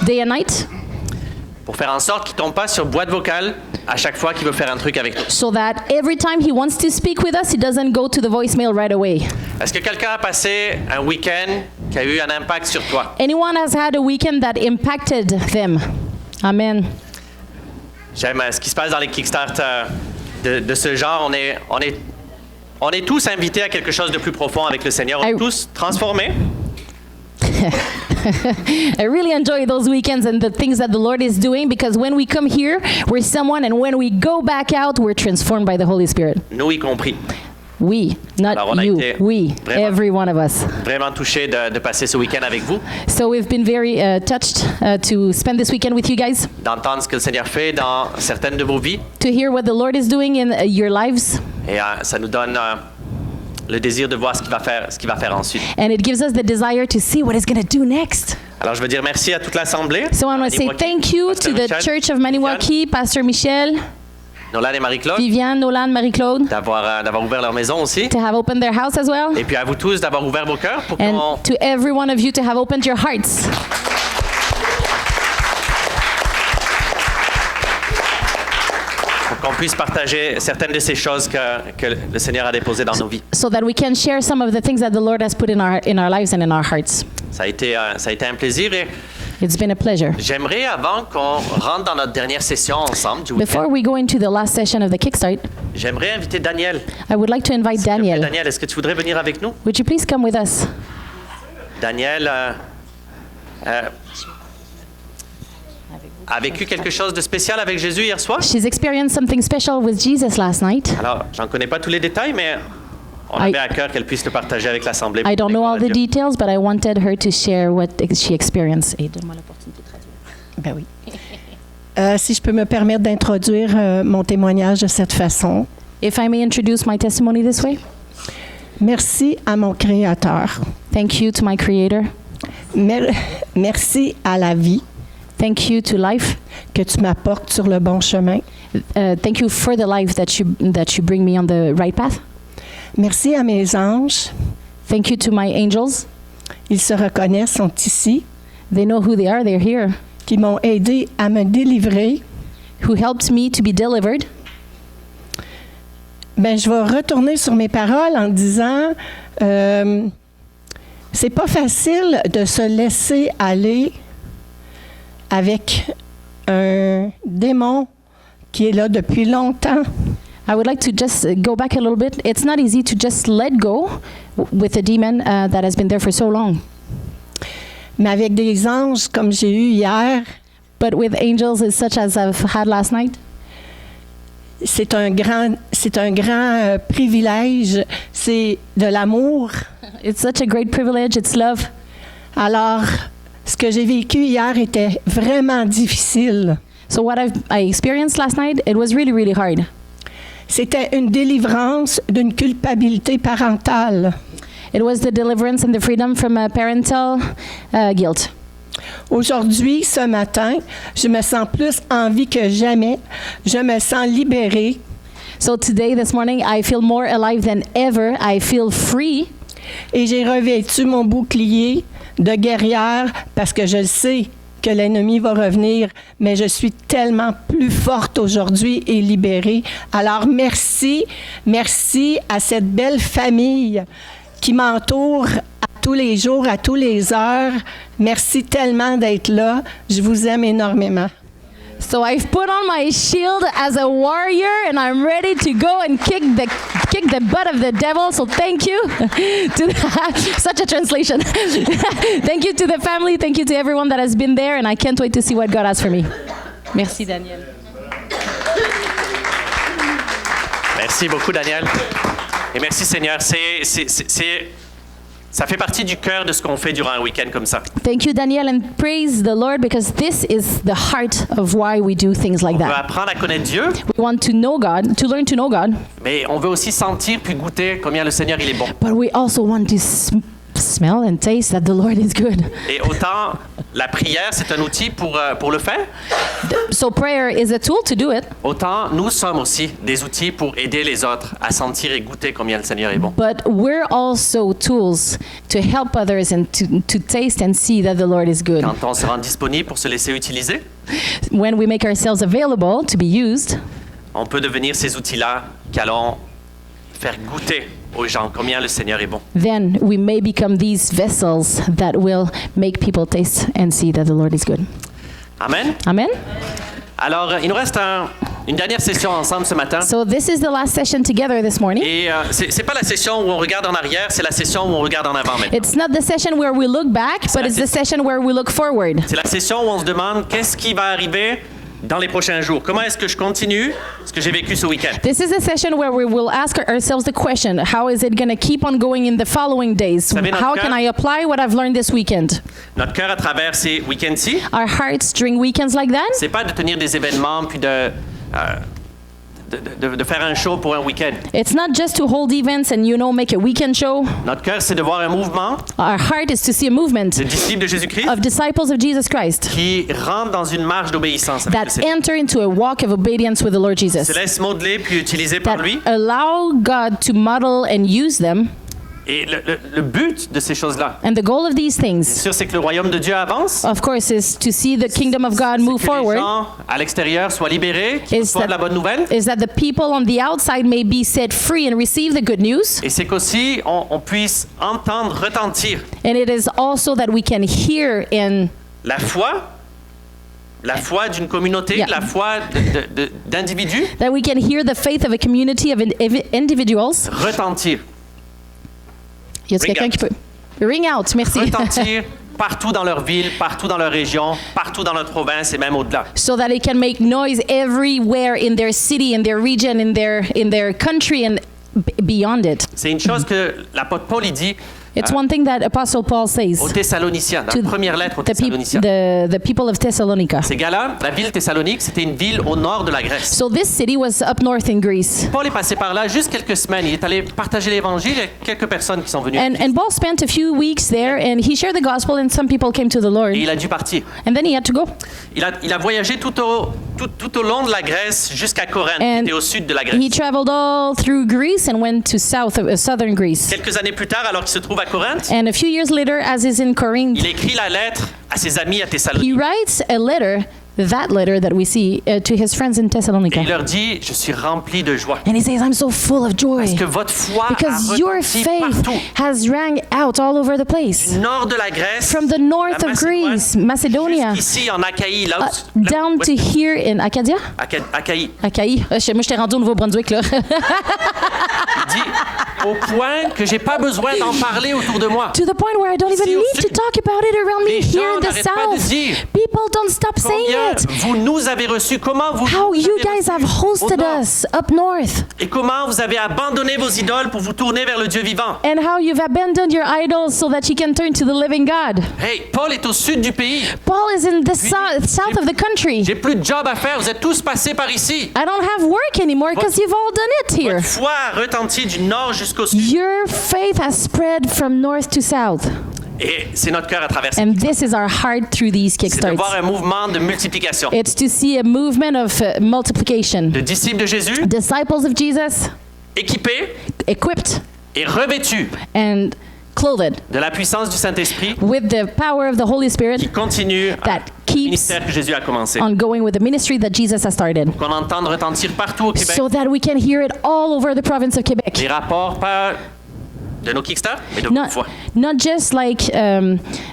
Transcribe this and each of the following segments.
day and night, pour faire en sorte qu'il ne tombe pas sur boîte vocale à chaque fois qu'il veut faire un truc avec nous. so that every time he wants to speak with us, he doesn't go to the voicemail right away. Est-ce que quelqu'un a passé un week-end qui a eu un impact sur toi? Anyone has had a weekend that impacted them? Amen. J'aime ce qui se passe dans les Kickstart de ce genre. On est tous invités à quelque chose de plus profond avec le Seigneur. On est tous transformés. I really enjoy those weekends and the things that the Lord is doing, because when we come here, we're someone, and when we go back out, we're transformed by the Holy Spirit. Nous y compris. We, not Alors, on a you, été we, every one of us. Vraiment touchés de passer ce week-end avec vous, So we've been very touched to spend this weekend with you guys, d'entendre ce que le Seigneur fait dans certaines de vos vies. to hear what the Lord is doing in your lives, Et ça nous donne le désir de voir ce qu'il va faire ensuite. and it gives us the desire to see what He's going to do next. Alors, je veux dire merci à toute l'Assemblée. So I want to say Maniwaki, thank you Pasteur to the Michel, Church of Maniwaki, Pastor Michel, Nolan et Marie-Claude, Viviane, Nolan, Marie-Claude, d'avoir ouvert leur maison aussi. to have opened their house as well, Et puis à vous tous d'avoir ouvert vos cœurs pour and to every one of you to have opened your hearts, qu'on puisse partager certaines de ces choses que le Seigneur a déposées dans nos vies. so that we can share some of the things that the Lord has put in our lives and in our hearts. Ça a été un plaisir et It's been a pleasure. j'aimerais, avant qu'on rentre dans notre dernière session ensemble du Before week-end, we go into the last session of the Kickstart, j'aimerais inviter Daniel. I would like to invite S'il te plaît, Daniel. Daniel, est-ce que tu voudrais venir avec nous? Would you please come with us? Daniel a vécu quelque chose de spécial avec Jésus hier soir. She's experienced something special with Jesus last night. Alors, j'en connais pas tous les détails, mais on I- avait à cœur qu'elle puisse le partager avec l'Assemblée. I don't know all the Gloire à Dieu. details, but I wanted her to share what she experienced. Et donne-moi l'opportunité de traduire. Ben oui. Si je peux me permettre d'introduire mon témoignage de cette façon. If I may introduce my testimony this way. Merci à mon Créateur. Thank you to my Creator. Merci à la vie Thank you to life. que tu m'apportes sur le bon chemin. Thank you for the life that you bring me on the right path. Merci à mes anges. Thank you to my angels. Ils se reconnaissent, sont ici, They know who they are. They're here. qui m'ont aidé à me délivrer. Who helped me to be delivered. Ben, je vais retourner sur mes paroles en disant, c'est pas facile de se laisser aller avec un démon qui est là depuis longtemps. I would like to just go back a little bit. It's not easy to just let go with a demon that has been there for so long. Mais avec des anges comme j'ai eu hier, But with angels as such as I've had last night, c'est un grand privilège, c'est de l'amour. it's such a great privilege. It's love. Alors, ce que j'ai vécu hier était vraiment difficile. So what I experienced last night, it was really, really hard. C'était une délivrance d'une culpabilité parentale. It was the deliverance and the freedom from parental guilt. Aujourd'hui, ce matin, je me sens plus en vie que jamais. Je me sens libérée. So today, this morning, I feel more alive than ever. I feel free. Et j'ai revêtu mon bouclier de guerrière parce que je sais que l'ennemi va revenir, mais je suis tellement plus forte aujourd'hui et libérée. Alors merci à cette belle famille qui m'entoure à tous les jours, à toutes les heures. Merci tellement d'être là. Je vous aime énormément. So I've put on my shield as a warrior, and I'm ready to go and kick the butt of the devil. So thank you to such a translation. Thank you to the family. Thank you to everyone that has been there, and I can't wait to see what God has for me. Merci, Daniel. Merci beaucoup, Daniel. Et merci, Seigneur. Ça fait partie du cœur de ce qu'on fait durant un week-end comme ça. Thank you, Daniel, and praise the Lord, because this is the heart of why we do things like On veut that. apprendre à connaître Dieu, We want to know God, to learn to know God, mais on veut aussi sentir puis goûter combien le Seigneur il est bon. but we also want to smell and taste that the Lord is good. Et autant la prière, c'est un outil pour le faire, So prayer is a tool to do it, autant nous sommes aussi des outils pour aider les autres à sentir et goûter combien le Seigneur est bon. but we're also tools to help others and to taste and see that the Lord is good. Quand on se rend disponible pour se laisser utiliser, When we make ourselves available to be used, on peut devenir ces outils-là qui allons faire goûter aux gens combien le Seigneur est bon. then we may become these vessels that will make people taste and see that the Lord is good. Amen. Amen? Alors, il nous reste une dernière session ensemble ce matin. So this is the last session together this morning. Et c'est pas la session où on regarde en arrière, c'est la session où on regarde en avant maintenant. It's not the session where we look back, but it's the session where we look forward. C'est la session où on se demande qu'est-ce qui va arriver dans les prochains jours. Comment est-ce que je continue ce que j'ai vécu ce week-end? This is a session where we will ask ourselves the question, how is it going to keep on going in the following days? savez, notre How cœur- can I apply what I've learned this weekend? Notre cœur à travers ces week-ends-ci, Our hearts during weekends like that, c'est pas de tenir des événements puis de faire un show pour un week-end. it's not just to hold events and, make a weekend show. Notre cœur, c'est de voir un mouvement Our heart is to see a movement de disciples de Jésus-Christ of disciples of Jesus Christ qui rentrent dans une marche d'obéissance avec le that Seigneur. enter into a walk of obedience with the Lord Jesus, Se laisse modeler puis utiliser par that lui. allow God to model and use them. Et le but de ces choses-là, And the goal of these bien things, sûr, c'est que le royaume de Dieu avance. of course, is to see the kingdom of God move Que les forward. gens à l'extérieur soient libérés, qu'ils Is reçoivent that- la bonne nouvelle. Is that the people on the outside may be set free and receive the good news. Et c'est qu'aussi on puisse entendre retentir And it is also that we can hear in la foi d'une communauté, Yeah. la foi d'individus that we can hear the faith of a community of individuals. retentir. Y a quelqu'un qui peut ring out? Merci. Retentir partout dans leur ville, partout dans leur région, partout dans notre province et même au-delà. So that it can make noise everywhere in their city, in their region, in their country, and beyond it. C'est une chose que l'apôtre Paul il dit It's one thing that Apostle Paul says aux Thessaloniciens, dans to la première lettre aux the, Thessaloniciens. the people of Thessalonica. Ces gars-là, la ville Thessalonique, c'était une ville au nord de la Grèce. So this city was up north in Greece. Paul est passé par là juste quelques semaines. Il est allé partager l'évangile. Il y a quelques personnes qui sont venues. And Paul spent a few weeks there, and he shared the gospel, and some people came to the Lord. Et il a dû partir. And then he had to go. Il a voyagé tout au long de la Grèce jusqu'à Corinthe, qui And était au sud de la he Grèce. traveled all through Greece and went to southern Greece. Quelques années plus tard, alors qu'il se trouve à Corinthe, And a few years later, as is in Corinth, il écrit la lettre à ses amis à he Thessalonique. writes a letter, that letter that we see, to his friends in Et Thessalonica. il leur dit, je suis rempli de joie. And he says, I'm so full of joy Parce que votre foi a because your retenti faith partout. has rang out all over the place. Du nord de la Grèce, From the north la of Greece, Macedonia, jusqu'ici en Achaïe, là où, down où to est-ce que- here in Acadia? Achaïe. Achaïe. Moi, je t'ai rendu au Nouveau-Brunswick, là. Il dit, au point que j'ai pas besoin d'en parler autour de moi. To the point where I don't even Ici au need to sud, talk about it around me les here gens in the n'arrêtent pas de south. dire People don't stop saying Combien it. vous nous avez reçus, comment vous How nous you avez guys have reçus au hosted nord. us up north, Et comment vous avez abandonné vos idoles pour vous tourner vers le Dieu vivant. and how you've abandoned your idols so that you can turn to the living God. Hey, Paul est au sud du pays. Paul is in the south of the country. J'ai plus de job à faire, vous êtes tous passés par ici. I don't have work anymore because you've all done it here. Votre foi a retenti du nord jusqu'au sud. Your faith has spread from north to south. Et c'est notre cœur à travers ça. And this is our heart through these C'est de voir kickstarts. un mouvement de multiplication. It's to see a movement of multiplication. De disciples de Jésus, Disciples of Jesus, équipés equipped et revêtus and clothed de la puissance du Saint-Esprit, with the power of the Holy Spirit, qui continuent that le keeps ministère que Jésus a commencé. on going with the ministry that Jesus has started, Qu'on entende retentir partout au Québec. so that we can hear it all over the province of Quebec. Les rapports, pas de nos kickstarts, mais de votre foi. Not just like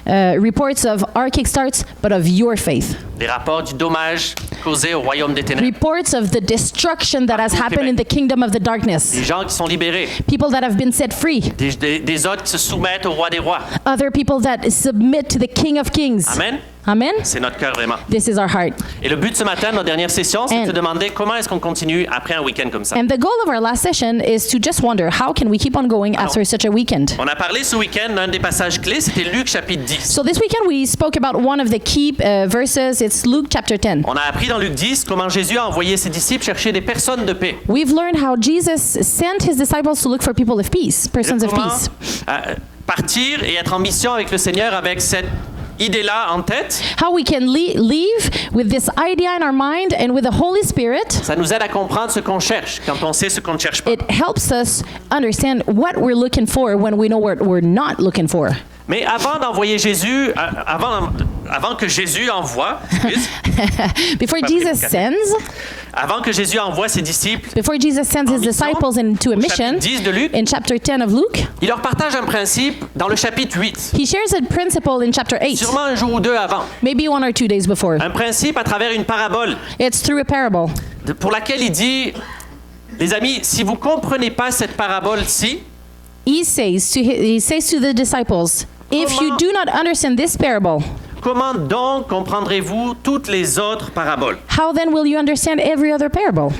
reports of our kickstarts, but of your faith. Les rapports du dommage causé au royaume des ténèbres. Reports of the destruction that has happened in the kingdom of the darkness. Des gens qui sont libérés. People that have been set free. Des autres qui se soumettent au roi des rois. Other people that submit to the King of Kings. Amen. Amen. C'est notre cœur vraiment. This is our heart. Et le but ce matin, notre dernière session, c'est de And- se demander comment est-ce qu'on continue après un week-end comme ça. And the goal of our last session is to just wonder, how can we keep on going after such a weekend? On a parlé ce week-end d'un des passages clés, c'était Luc chapitre 10. So this weekend we spoke about one of the key verses. It's Luke chapter 10. On a appris dans Luc 10 comment Jésus a envoyé ses disciples chercher des personnes de paix. We've learned how Jesus sent his disciples to look for people of peace, persons of Comment peace. partir et être en mission avec le Seigneur avec cette idée-là en tête, How we can leave with this idea in our mind and with the Holy Spirit. ça nous aide à comprendre ce qu'on cherche quand on sait ce qu'on ne cherche pas. It helps us understand what we're looking for when we know what we're not looking for. Mais avant d'envoyer Jésus, avant que Jésus envoie, Before Pas Jesus pris, sends, avant que Jésus envoie ses disciples, before Jesus sends his mission, disciples into a au mission, chapitre 10 de Luc, in chapter 10 of Luke, il leur partage un principe dans le chapitre 8, he shares a principle in chapter 8, sûrement un jour ou deux avant. maybe 1 or 2 days before. Un principe à travers une parabole It's through a parable. pour laquelle il dit, les amis, si vous ne comprenez pas cette parabole-ci, He says to the disciples, if you Comment- do not understand this parable, comment donc comprendrez-vous toutes les autres paraboles? how then will you understand every other parable?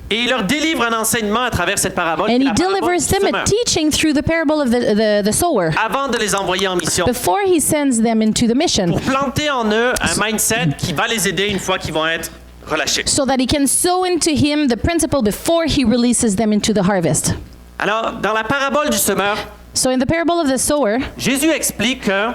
Et il leur délivre un enseignement à travers cette parabole. And qui est he la parabole delivers du them a semeur, teaching through the parable of the sower avant de les envoyer en mission, before he sends them into the mission, pour planter en eux un mindset qui va les aider une fois qu'ils vont être relâchés. so that he can sow into him the principle before he releases them into the harvest. Alors, dans la parabole du semeur, So in the parable of the sower, Jésus explique que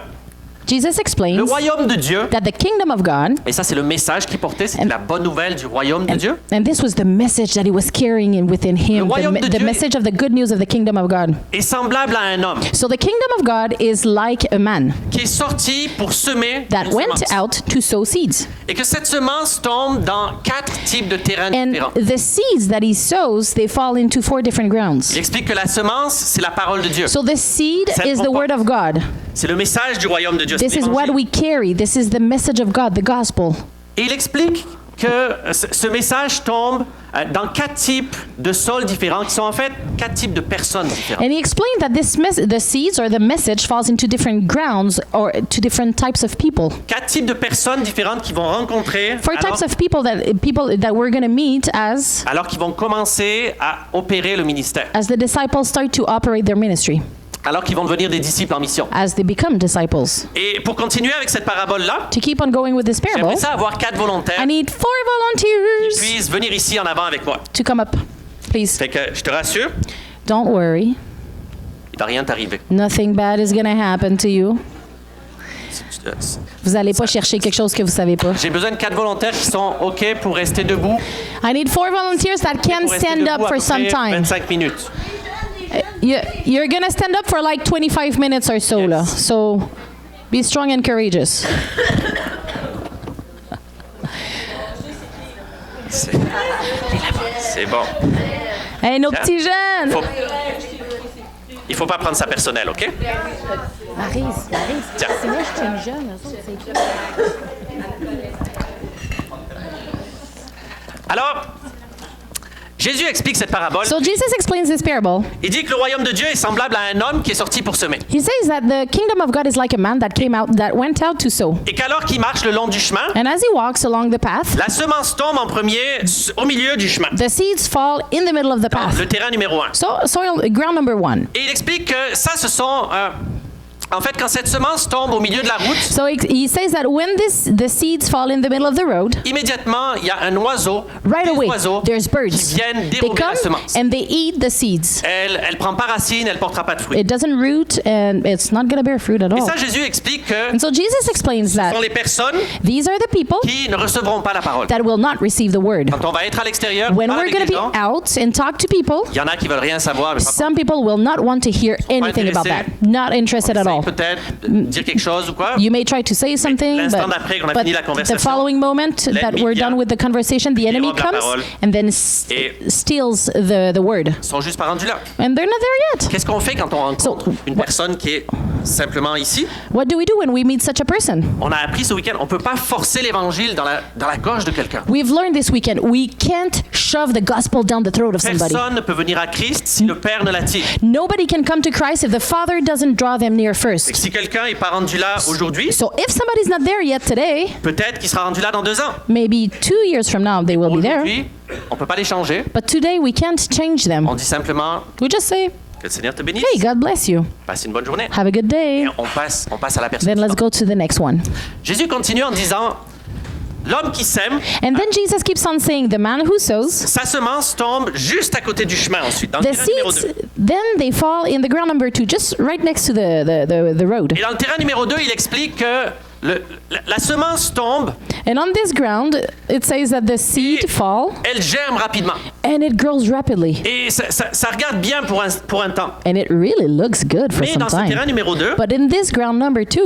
Jesus le explains royaume de Dieu, that the kingdom of God, et ça c'est le message qu'il portait, c'était la bonne nouvelle du royaume de Dieu, and this was the message that he was carrying in within him, royaume de the Dieu message of the good news of the kingdom of God. est semblable à un homme So the kingdom of God is like a man qui est sorti pour semer that une went semence. out to sow seeds. Et que cette semence tombe dans 4 types de terrains And différents. the seeds that he sows, they fall into 4 different Il grounds. explique que la semence, c'est la parole de Dieu. So the seed Ça is the comprend- word of God. C'est le message du royaume de Dieu. c'est This is what l'évangile. we carry. This is the message of God, the gospel. Et il explique que ce message tombe dans 4 types de sols différents, qui sont en fait 4 types de personnes différentes. And he explained that the seeds or the message falls into different grounds or to different types of people. 4 types de personnes différentes qui vont rencontrer 4 types of people that we're going to meet alors qu'ils vont commencer à opérer le ministère, as the disciples start to operate their ministry, alors qu'ils vont devenir des disciples en mission. as they become disciples. Et pour continuer avec cette parabole-là, To keep on going with this parable, j'aimerais ça avoir 4 volontaires I need 4 qui volunteers puissent venir ici en avant avec moi. to come up, please. Fait que je te rassure, Don't worry. il va rien t'arriver. Nothing bad is going to happen to you. Vous n'allez pas chercher quelque chose que vous savez pas. J'ai besoin de 4 volontaires qui sont OK pour rester debout. I need 4 volunteers that can Pour rester stand debout up à for peu some près time. 25 minutes. You're going to stand up for like 25 minutes or so. Yes. Là. So be strong and courageous. C'est bon. Hey, nos petits jeunes! Il faut pas prendre ça personnel, OK? Maryse, Tiens. si moi je suis une jeune, eux autres, c'est Alors, Jésus explique cette parabole. So Jesus explains this parable. Il dit que le royaume de Dieu est semblable à un homme qui est sorti pour semer. He says that the kingdom of God is like a man that went out to sow. Et qu'alors qu'il marche le long du chemin, And as he walks along the path, la semence tombe en premier au milieu du chemin, the seeds fall in the middle of the dans path. le terrain numéro 1. Soil, ground number 1. Et il explique que ça, ce sont... en fait, quand cette semence tombe au milieu de la route, So he says that when the seeds fall in the middle of the road, immédiatement, il y a un oiseau, right des away, oiseaux there's qui birds. viennent They dérober la come semence. and they eat the seeds. Elle prend pas racine, elle portera pas de fruits. It doesn't root and it's not going to bear fruit at Et all. ça, Jésus explique que And so Jesus explains ce sont that les personnes these are the people qui ne recevront pas la parole. that will not receive the word. Quand on va être à l'extérieur, When parler we're going avec to les be gens, out and talk to people, il y en a qui veulent rien savoir. Mais pas some people will not want to hear anything about that. intéressés. Not interested at all. peut-être dire quelque chose ou quoi. You may try to say something, l'instant d'après qu'on a fini la but the conversation, following moment that l'ennemi we're vient, done with the conversation, the enemy robe la comes parole, and then et- steals the word. Ils sont juste pas rendus là. And they're not there yet. Qu'est-ce qu'on fait quand on rencontre So, une personne qui est simplement ici? What do we do when we meet such a person? On a appris ce week-end, on peut pas forcer l'évangile dans la gorge de quelqu'un. We've learned this weekend, we can't shove the gospel down the throat of somebody. Personne ne peut venir à Christ si le Père ne l'attire. Nobody can come to Christ if the Father doesn't draw them near Et first. si quelqu'un est pas rendu là aujourd'hui, So if somebody's not there yet today, peut-être qu'il sera rendu là dans 2 ans. maybe 2 years from now they will be there. Aujourd'hui, on peut pas les changer. But today we can't change them. On dit simplement We just say, que le Seigneur te bénisse. hey, God bless you. Passe une bonne journée. Have a good day. Et on passe à la personne. Then let's suivante. go to the next one. Jésus continue en disant, l'homme qui sème, And then Jesus keeps on saying, the man who sows, sa semence tombe juste à côté du chemin ensuite, dans le the terrain numéro seeds, 2. then they fall in the ground number 2, just right next to the road. Et dans le terrain numéro 2, il explique que la semence tombe, And on this ground, it says that the seed fall elle germe rapidement. and it grows rapidly. Et ça regarde bien pour un temps. And it really looks good for Mais some dans ce terrain time. numéro 2, But in this ground number 2,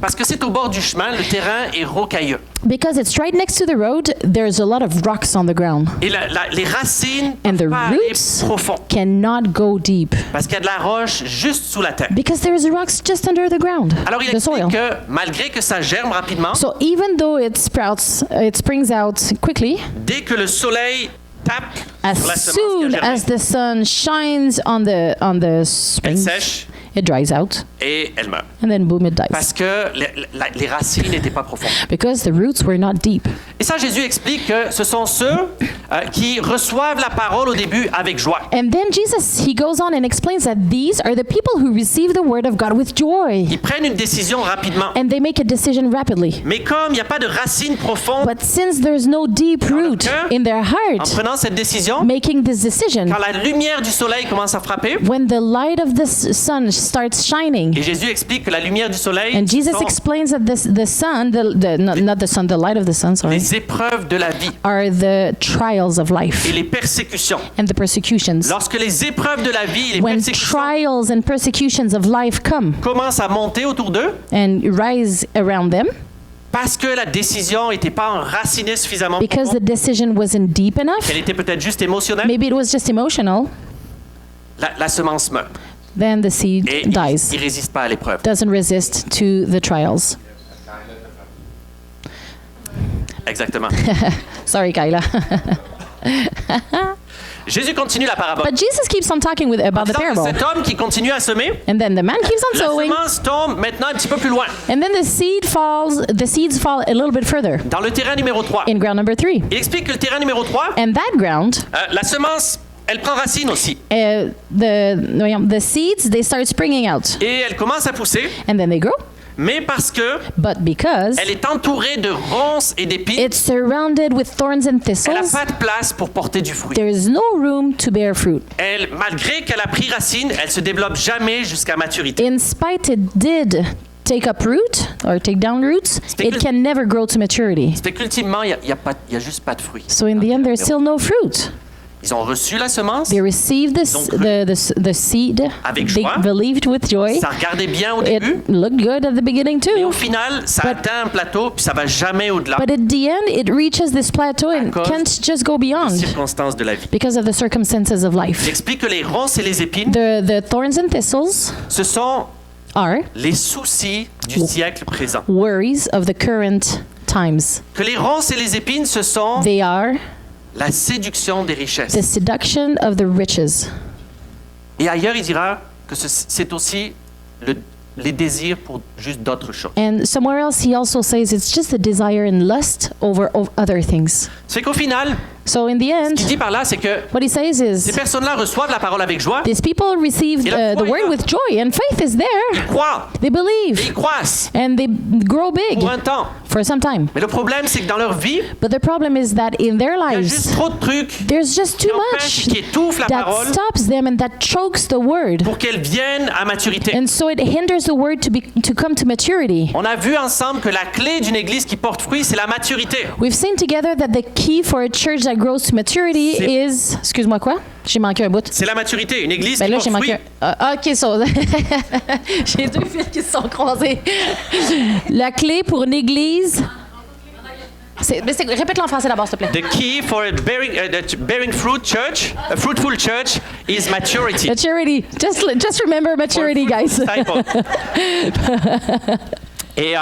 parce que c'est au bord du chemin, le terrain est rocailleux. because it's right next to the road, there's a lot of rocks on the ground. Et les racines And the peuvent pas aller roots profond. cannot go deep Parce qu'il y a de la roche juste sous la terre. because there's rocks just under the ground, Alors il the soil. explique que malgré que ça germe rapidement, So even though it sprouts, it springs out quickly, dès que le soleil tape as sur la semence qui a soon germé, as the sun shines on the elle spring, sèche it dries out, et elle meurt. and then boom, it dies. Parce que les racines n'étaient pas profondes. Because the roots were not deep. Et ça, Jésus explique que ce sont ceux qui reçoivent la parole au début avec joie. And then Jesus, he goes on and explains that these are the people who receive the word of God with joy. Ils prennent une décision rapidement. And they make a decision rapidly. Mais comme il n'y a pas de racines profondes, But since there's no deep root cœur, in their en heart, prenant cette décision, making this decision, quand la lumière du soleil commence à frapper, when the light of the sun starts shining, et Jésus explique que la lumière du soleil and Jesus sont explains that the sun, not the sun, the light of the sun, sorry, les épreuves de la vie are the trials of life et les persécutions. and the persecutions. Lorsque les épreuves de la vie et les When persécutions trials and persecutions of life come commencent à monter autour d'eux, and rise around them, parce que la décision n'était pas enracinée suffisamment because the profond, decision wasn't deep enough, qu'elle était peut-être juste émotionnelle, maybe it was just emotional, la semence meurt. then the seed Et il dies, ne résiste pas à l'épreuve. doesn't resist to the trials. Exactement. Sorry, Kyla. Jésus continue la parabole. But Jesus keeps on talking about the Disant que parable. cet homme qui continue à semer, And then the man keeps on la sowing, semence tombe maintenant un petit peu plus loin, and then the seeds fall a little bit further dans le terrain numéro 3. in ground number 3. Il explique que le terrain numéro 3, And that ground, la semence, elle prend racine aussi. the seeds, they start springing out, Et elle commence à pousser, and then they grow. mais parce que But because elle est entourée de ronces et d'épines, it's surrounded with thorns and elle n'a thistles, pas de place pour porter du fruit. there is no room to bear fruit. Elle, malgré qu'elle a pris racine, elle se développe jamais jusqu'à maturité. In spite it did take up root or take down roots, it can never grow to maturity. C'est qu'ultimement, il y a juste pas de fruit. So in the end, there's still no fruit. Ils ont reçu la semence, They received the seed. Avec They joie. believed with joy. ça regardait bien au It début, looked good at the beginning et au too. final, ça But- atteint un plateau, puis ça va jamais au-delà But at the end, it reaches this plateau and cause can't just go des beyond circonstances de la vie. because of the circumstances of Il life. explique que les ronces et les épines, The thorns and thistles ce sont are les soucis du siècle présent. worries of the current times. Que les ronces et les épines, ce sont They are la séduction des richesses. the seduction of the riches. Et ailleurs, il dira que c'est aussi les désirs pour juste d'autres choses. And somewhere else, he also says it's just the desire and lust over other things. C'est qu'au final, So in the ce end, qu'il dit par là, c'est que what he says ces is personnes-là reçoivent la parole avec joie, these people receive Et la foi the est word là. with joy, and faith is there. croient, They et believe, ils croissent and they grow big pour un temps. for some time. Mais le problème, c'est que dans leur vie, But the problem is that in their il y a juste lives, trop de trucs there's just too qui empêchent, much qui étouffent la that parole stops them and that chokes the word. pour qu'elle vienne à maturité. And so it hinders the word to come to maturity. On a vu ensemble que la clé d'une église qui porte fruit, c'est la maturité. We've seen together that the key for a church that grows to maturity C'est- is... Excuse-moi, quoi? J'ai manqué un bout. C'est la maturité. Une église Ben qui là, porte j'ai fruit, manqué un... OK, so... j'ai deux fils qui se sont croisés. La clé pour une église... Répète-le en français d'abord, s'il te plaît. the key for a bearing fruit church, a fruitful church, is maturity. Maturity. Just remember maturity, guys. Disciple. Et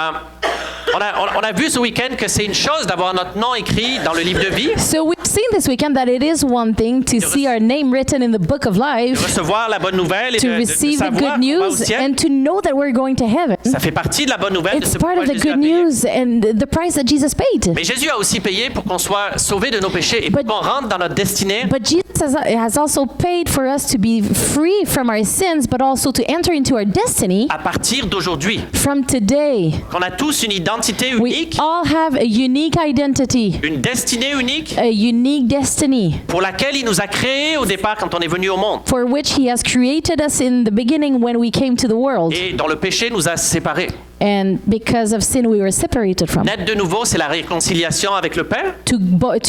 on a vu ce week-end que c'est une chose d'avoir notre nom écrit dans le livre de vie, So we've seen this weekend that it is one thing to see our name written in the book of de life, recevoir la bonne nouvelle et to de receive the savoir good qu'on va au news, ciel. and to know that we're going to heaven. Ça fait partie de la bonne nouvelle de It's ce part pourquoi of the Jésus a good payé. news and the price that Jesus paid. Mais Jésus a aussi payé pour qu'on soit sauvé de nos péchés et pour qu'on rentre dans notre destinée But Jesus has also paid for us to be free from our sins, but also to enter into our destiny à partir d'aujourd'hui. from today. Qu'on a tous une identité identité We unique, all have a unique identity, une destinée unique a unique destiny pour laquelle il nous a créés au départ quand on est venu au monde. for which He has created us in the beginning when we came to the world. Et dans le péché nous a séparés. And because of sin, we were separated from. Naître de nouveau, c'est la réconciliation avec le Père. To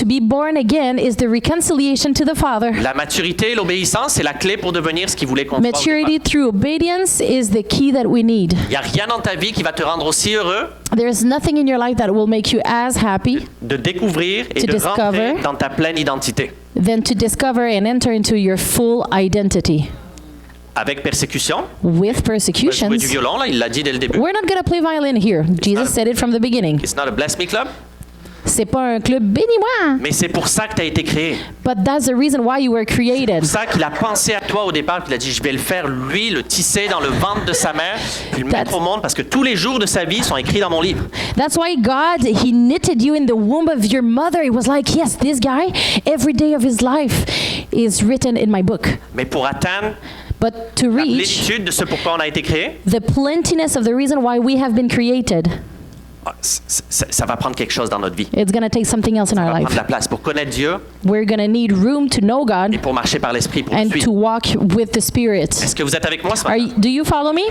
be born again is the reconciliation to the Father. La maturité et l'obéissance, c'est la clé pour devenir ce qu'il voulait qu'on soit au Maturity départ. through obedience is the key that we need. Il n'y a rien dans ta vie qui va te rendre aussi heureux There's nothing in your life that will make you as happy de découvrir et To de discover. rentrer dans ta pleine identité. than to discover and enter into your full identity. Avec persécution, With on va jouer persecutions, du violon, là, il l'a dit dès le début. we're not going to play violin here. Jesus said it from the beginning. It's not a bless me club, C'est pas un club bénis-moi. mais c'est pour ça que tu as été créé. But that's the reason why you were created. C'est pour ça qu'il a pensé à toi au départ, qu'il a dit je vais le faire, lui, le tisser dans le ventre de sa mère, puis le mettre au monde, parce que tous les jours de sa vie sont écrits dans mon livre. That's why God, He knitted you in the womb of your mother. He was like, yes, this guy, every day of his life is written in my book. Mais pour atteindre But to la reach plénitude de ce pourquoi on a été créé, the plentiness of the reason why we have been created, ça va prendre quelque chose dans notre vie. it's going to take something else in Ça our va prendre life. de la place pour connaître Dieu We're going to need room to know et God pour marcher par l'Esprit pour le and to suivre. walk with the Spirit. Est-ce que vous êtes avec moi ce matin? Do you follow me?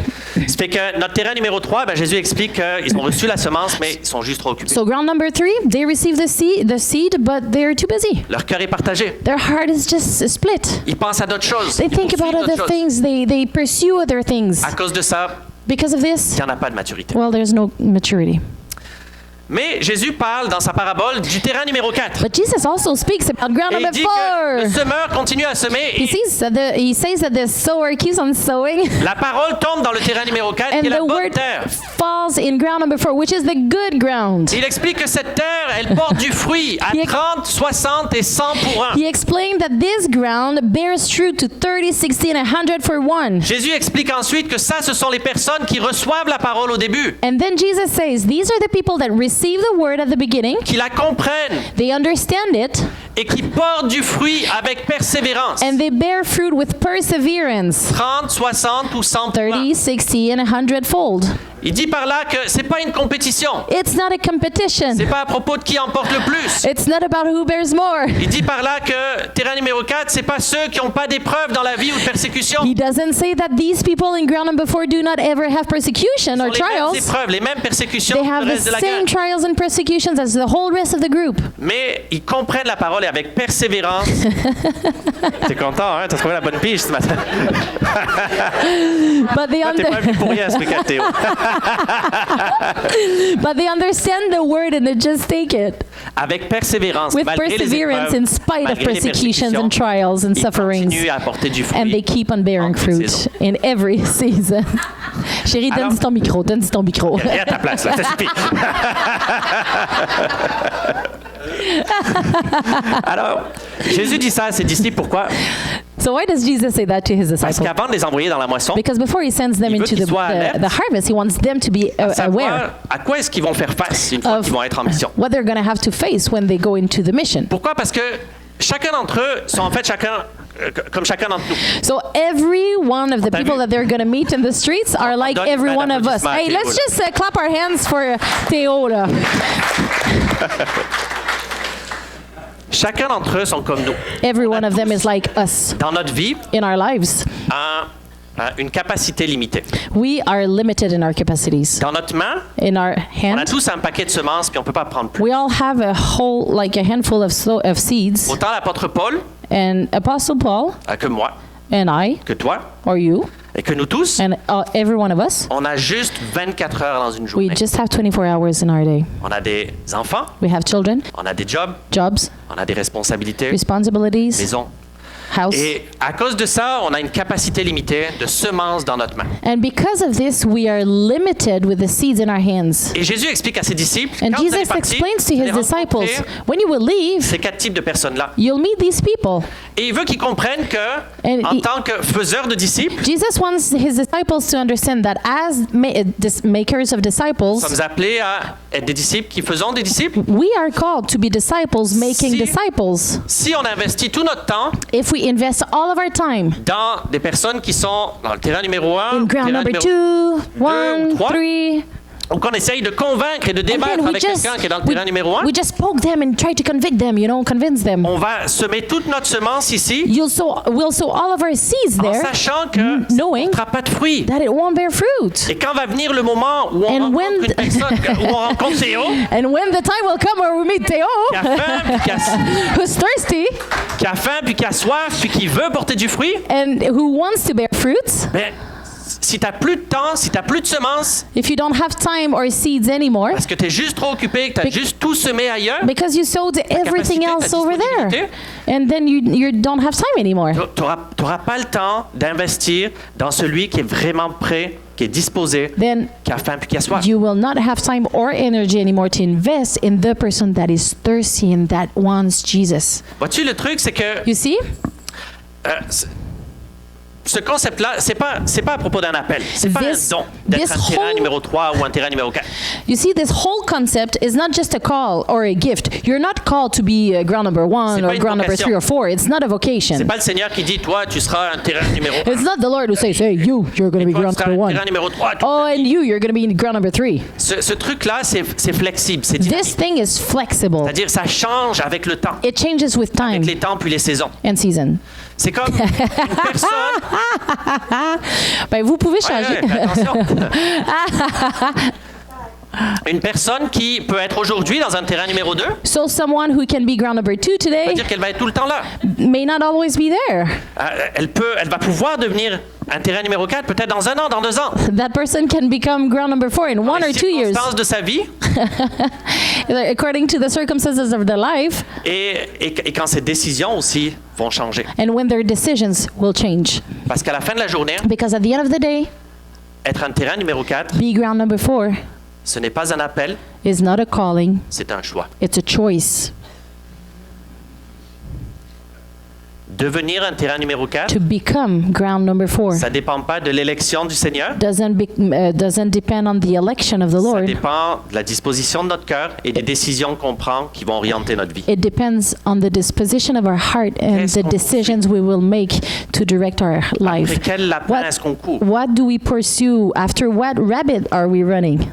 Ça fait que notre terrain numéro 3, Jésus explique qu'ils ont reçu la semence, mais ils sont juste trop occupés. So ground number 3, they received the seed, but they're too busy. Leur cœur est partagé. Their heart is just split. Ils pensent à d'autres choses. They Ils think poursuivent about d'autres other choses. things. They pursue other things. À cause de ça, Because of this, il n'y en a pas de maturité. well, there's no maturity. Mais Jésus parle dans sa parabole du terrain numéro 4. But Jesus also speaks about ground Et il number dit que le 4. semeur continue à semer He et says that the sower keeps on sowing, la parole tombe dans le terrain numéro 4 qui and est la the bonne word terre. falls in ground number 4, which is the good ground. Il explique que cette terre, elle porte du fruit à He- 30, 60 et 100 pour un. He explained that this ground bears fruit to 30, 60, and 100 for one. Jésus explique ensuite que ça, ce sont les personnes qui reçoivent la parole au début, And then Jesus says, these are the people that receive the word at the beginning, qui la comprennent they understand it, et qui portent du fruit avec persévérance. and they bear fruit with perseverance, 30, 60 ou 100 pour un. 30, 60, and 100-fold. Il dit par là que c'est pas une compétition. It's not a competition. C'est pas à propos de qui emporte le plus. It's not about who bears more. Il dit par là que terrain numéro 4, c'est pas ceux qui n'ont pas d'épreuves dans la vie ou de persécution. He doesn't say that these people in ground number 4 do not ever have persecution Ils ont or les mêmes trials. épreuves, les mêmes persécutions They que have le the reste de la same guerre. trials and persecutions as the whole rest of the group. Mais ils comprennent la parole et avec persévérance. T'es content, hein? T'as trouvé la bonne pige ce matin. But they, T'es pas venu pour rien ce week-end, Théo. but they understand the word and they just take it Avec persévérance, with malgré les perseverance épreuves, in spite of malgré les persecutions and persécutions, trials and ils sufferings. continuent à apporter du fruit. And they keep on bearing en toute fruit saison. in every season. Chérie, Alors- donne ton micro, donne ton micro. Viens à ta place, là, ça suffit. Alors, Jésus dit ça à ses disciples, pourquoi? So why does Jesus say that to his Parce disciples? qu'avant de les envoyer dans la moisson, Because before he sends them Il veut into qu'ils soient alertes. the harvest, he wants them to be aware savoir à quoi est-ce qu'ils vont faire face une fois of qu'ils vont être en mission. what they're going to have to face when they go into the mission. Pourquoi? Parce que chacun d'entre eux sont en fait comme chacun d'entre nous. So every one of the T'as people vu? that they're going to meet in the streets are like donne every un one of us. applaudissement à Hey, Théo, let's là. just clap our hands for Theo. là. Chacun d'entre eux sont comme nous. Every one of them is like us Dans notre vie, in our lives. une capacité limitée. We are limited in our capacities. Dans notre main, In our on a hand, tous un paquet de semences puis on peut pas prendre plus. we all have a handful of seeds. Autant l'apôtre Paul, And Apostle Paul que moi, and I, que toi, or you, et que nous tous, and every one of us, on a juste 24 heures dans une we journée. just have 24 hours in our day. On a des enfants, We have children, on a des jobs, jobs, on a des responsabilités, responsibilities, maison. house. Et à cause de ça, on a une capacité limitée de semences dans notre main. And because of this, we are limited with the seeds in our hands. Et Jésus explique à ses disciples, And quand vous allez Jesus partir, explains to vous his allez disciples, rencontrer when you will leave, ces 4 types de personnes-là. you'll meet these people. Et il veut qu'ils comprennent que, And en tant que faiseurs de disciples, Jesus wants his disciples to understand that as makers of nous disciples, sommes appelés à être des disciples qui faisons des disciples. we are called to be disciples making Si- disciples. Si on investit tout notre temps If we invest all of our time dans des personnes qui sont dans le terrain numéro 1, in ground terrain number numéro 2, 1, ou trois. 3, ou qu'on essaye de convaincre et de And débattre then avec quelqu'un qui est dans le terrain numéro 1, we just poke them and try to convict them, convince them. on va semer toute notre semence ici We'll sow all of our seeds en there, sachant que ça ne knowing portera pas de fruits. that it won't bear fruit. Et quand va venir le moment où on And rencontre when une personne, où on rencontre Théo, And when the time will come where we meet Theo, qui a faim, puis who's thirsty qui a faim, puis qui a soif, puis qui veut porter du fruit, and who wants to bear fruits, ben, si tu n'as plus de temps, si tu n'as plus de semences, if you don't have time or seeds anymore, parce que tu es juste trop occupé, que tu as juste tout semé ailleurs, because you sowed everything capacité, else ta over there, disponibilité. and then you don't have time anymore, tu n'auras pas le temps d'investir dans celui qui est vraiment prêt, qui est disposé, then qui a faim, puis qui a soif. you will not have time or energy anymore to invest in the person that is thirsty and that wants Jesus. Vois-tu, le truc, c'est que You see? ce concept-là, c'est pas à propos d'un appel. C'est pas This- un don d'être this un terrain whole- numéro 3 ou un terrain numéro 4. You see, this whole concept is not just a call or a gift. You're not called to be ground number 1 C'est pas or une ground number vocation. 3 or 4. It's not a C'est vocation. pas le Seigneur qui dit, toi, tu seras un terrain numéro 1. It's not the Lord who says, hey, you're going to be Toi, tu ground seras number un 1. terrain numéro 3. Oh, and you're going to be in ground number 3. Ce truc-là, c'est flexible, c'est dynamique. This thing is flexible. C'est-à-dire, ça change avec le temps, It changes with time avec les temps puis les saisons. and season. C'est comme une personne... Ben, vous pouvez Ouais, changer. ouais, fais attention. Une personne qui peut être aujourd'hui dans un terrain numéro 2, So someone who can be ground number 2 ça today veut dire qu'elle va être tout le temps là. may not always be there. Elle va pouvoir devenir un terrain numéro 4 peut-être dans 1 an, dans 2 ans. That person can become ground number 4 in 1 Les or 2 years, circonstances de sa vie according to the circumstances of their life, et quand ses décisions aussi vont changer. and when their decisions will change. Parce qu'à la fin de la journée, Because at the end of the day, être un terrain numéro 4, be ground number 4 ce n'est pas un appel, is not a calling, c'est un choix. it's a choice. Devenir un terrain numéro 4, To become ground number 4 ça ne dépend pas de l'élection du Seigneur, doesn't depend on the election of the ça Lord. dépend de la disposition de notre cœur et des décisions qu'on prend qui vont orienter notre vie. It depends on the disposition of our heart and Qu'est-ce the qu'on decisions we will make to direct our life. Après quel lapin est-ce qu'on court? What do we pursue? After what rabbit are we running?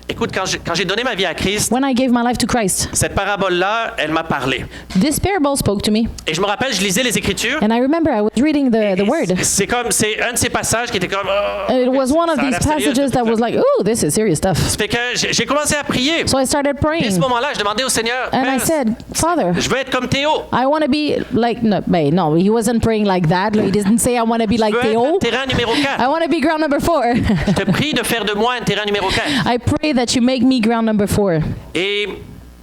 Écoute, quand j'ai donné ma vie à Christ, When I gave my life to Christ, cette parabole-là, elle m'a parlé. this parable spoke to me. Et je me rappelle, je lisais les Écritures. And I remember I was reading the word. C'est un de ces passages qui était comme... oh, And it was one of ça a these l'air sérieux, passages that tout was ça. like, oh, this is serious stuff. Ça fait que j'ai commencé à prier. So I started Et à ce praying. moment-là, je demandais au Seigneur, And I Père, said, Father, je veux être comme Théo. I want to be like, no, he wasn't praying like that. He didn't say, I want to be like Je veux être un Theo. terrain numéro 4. I want to be ground number 4. Je te prie de faire de moi un terrain numéro 4. I pray that you make me ground number 4. Et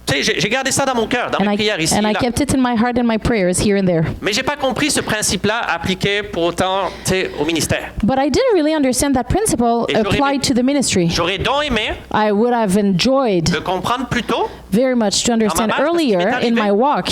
tu sais, j'ai gardé ça dans mon cœur, dans mes prières ici et And I là. kept it in my heart and my prayers here and there. Mais j'ai pas compris ce principe-là appliqué pour autant, tu sais, au ministère. But I didn't really understand that principle Et j'aurais applied to the ministry. J'aurais donc aimé I would have enjoyed le comprendre plus tôt, very much to understand marche, parce qu'il earlier m'est in arrivé. my walk.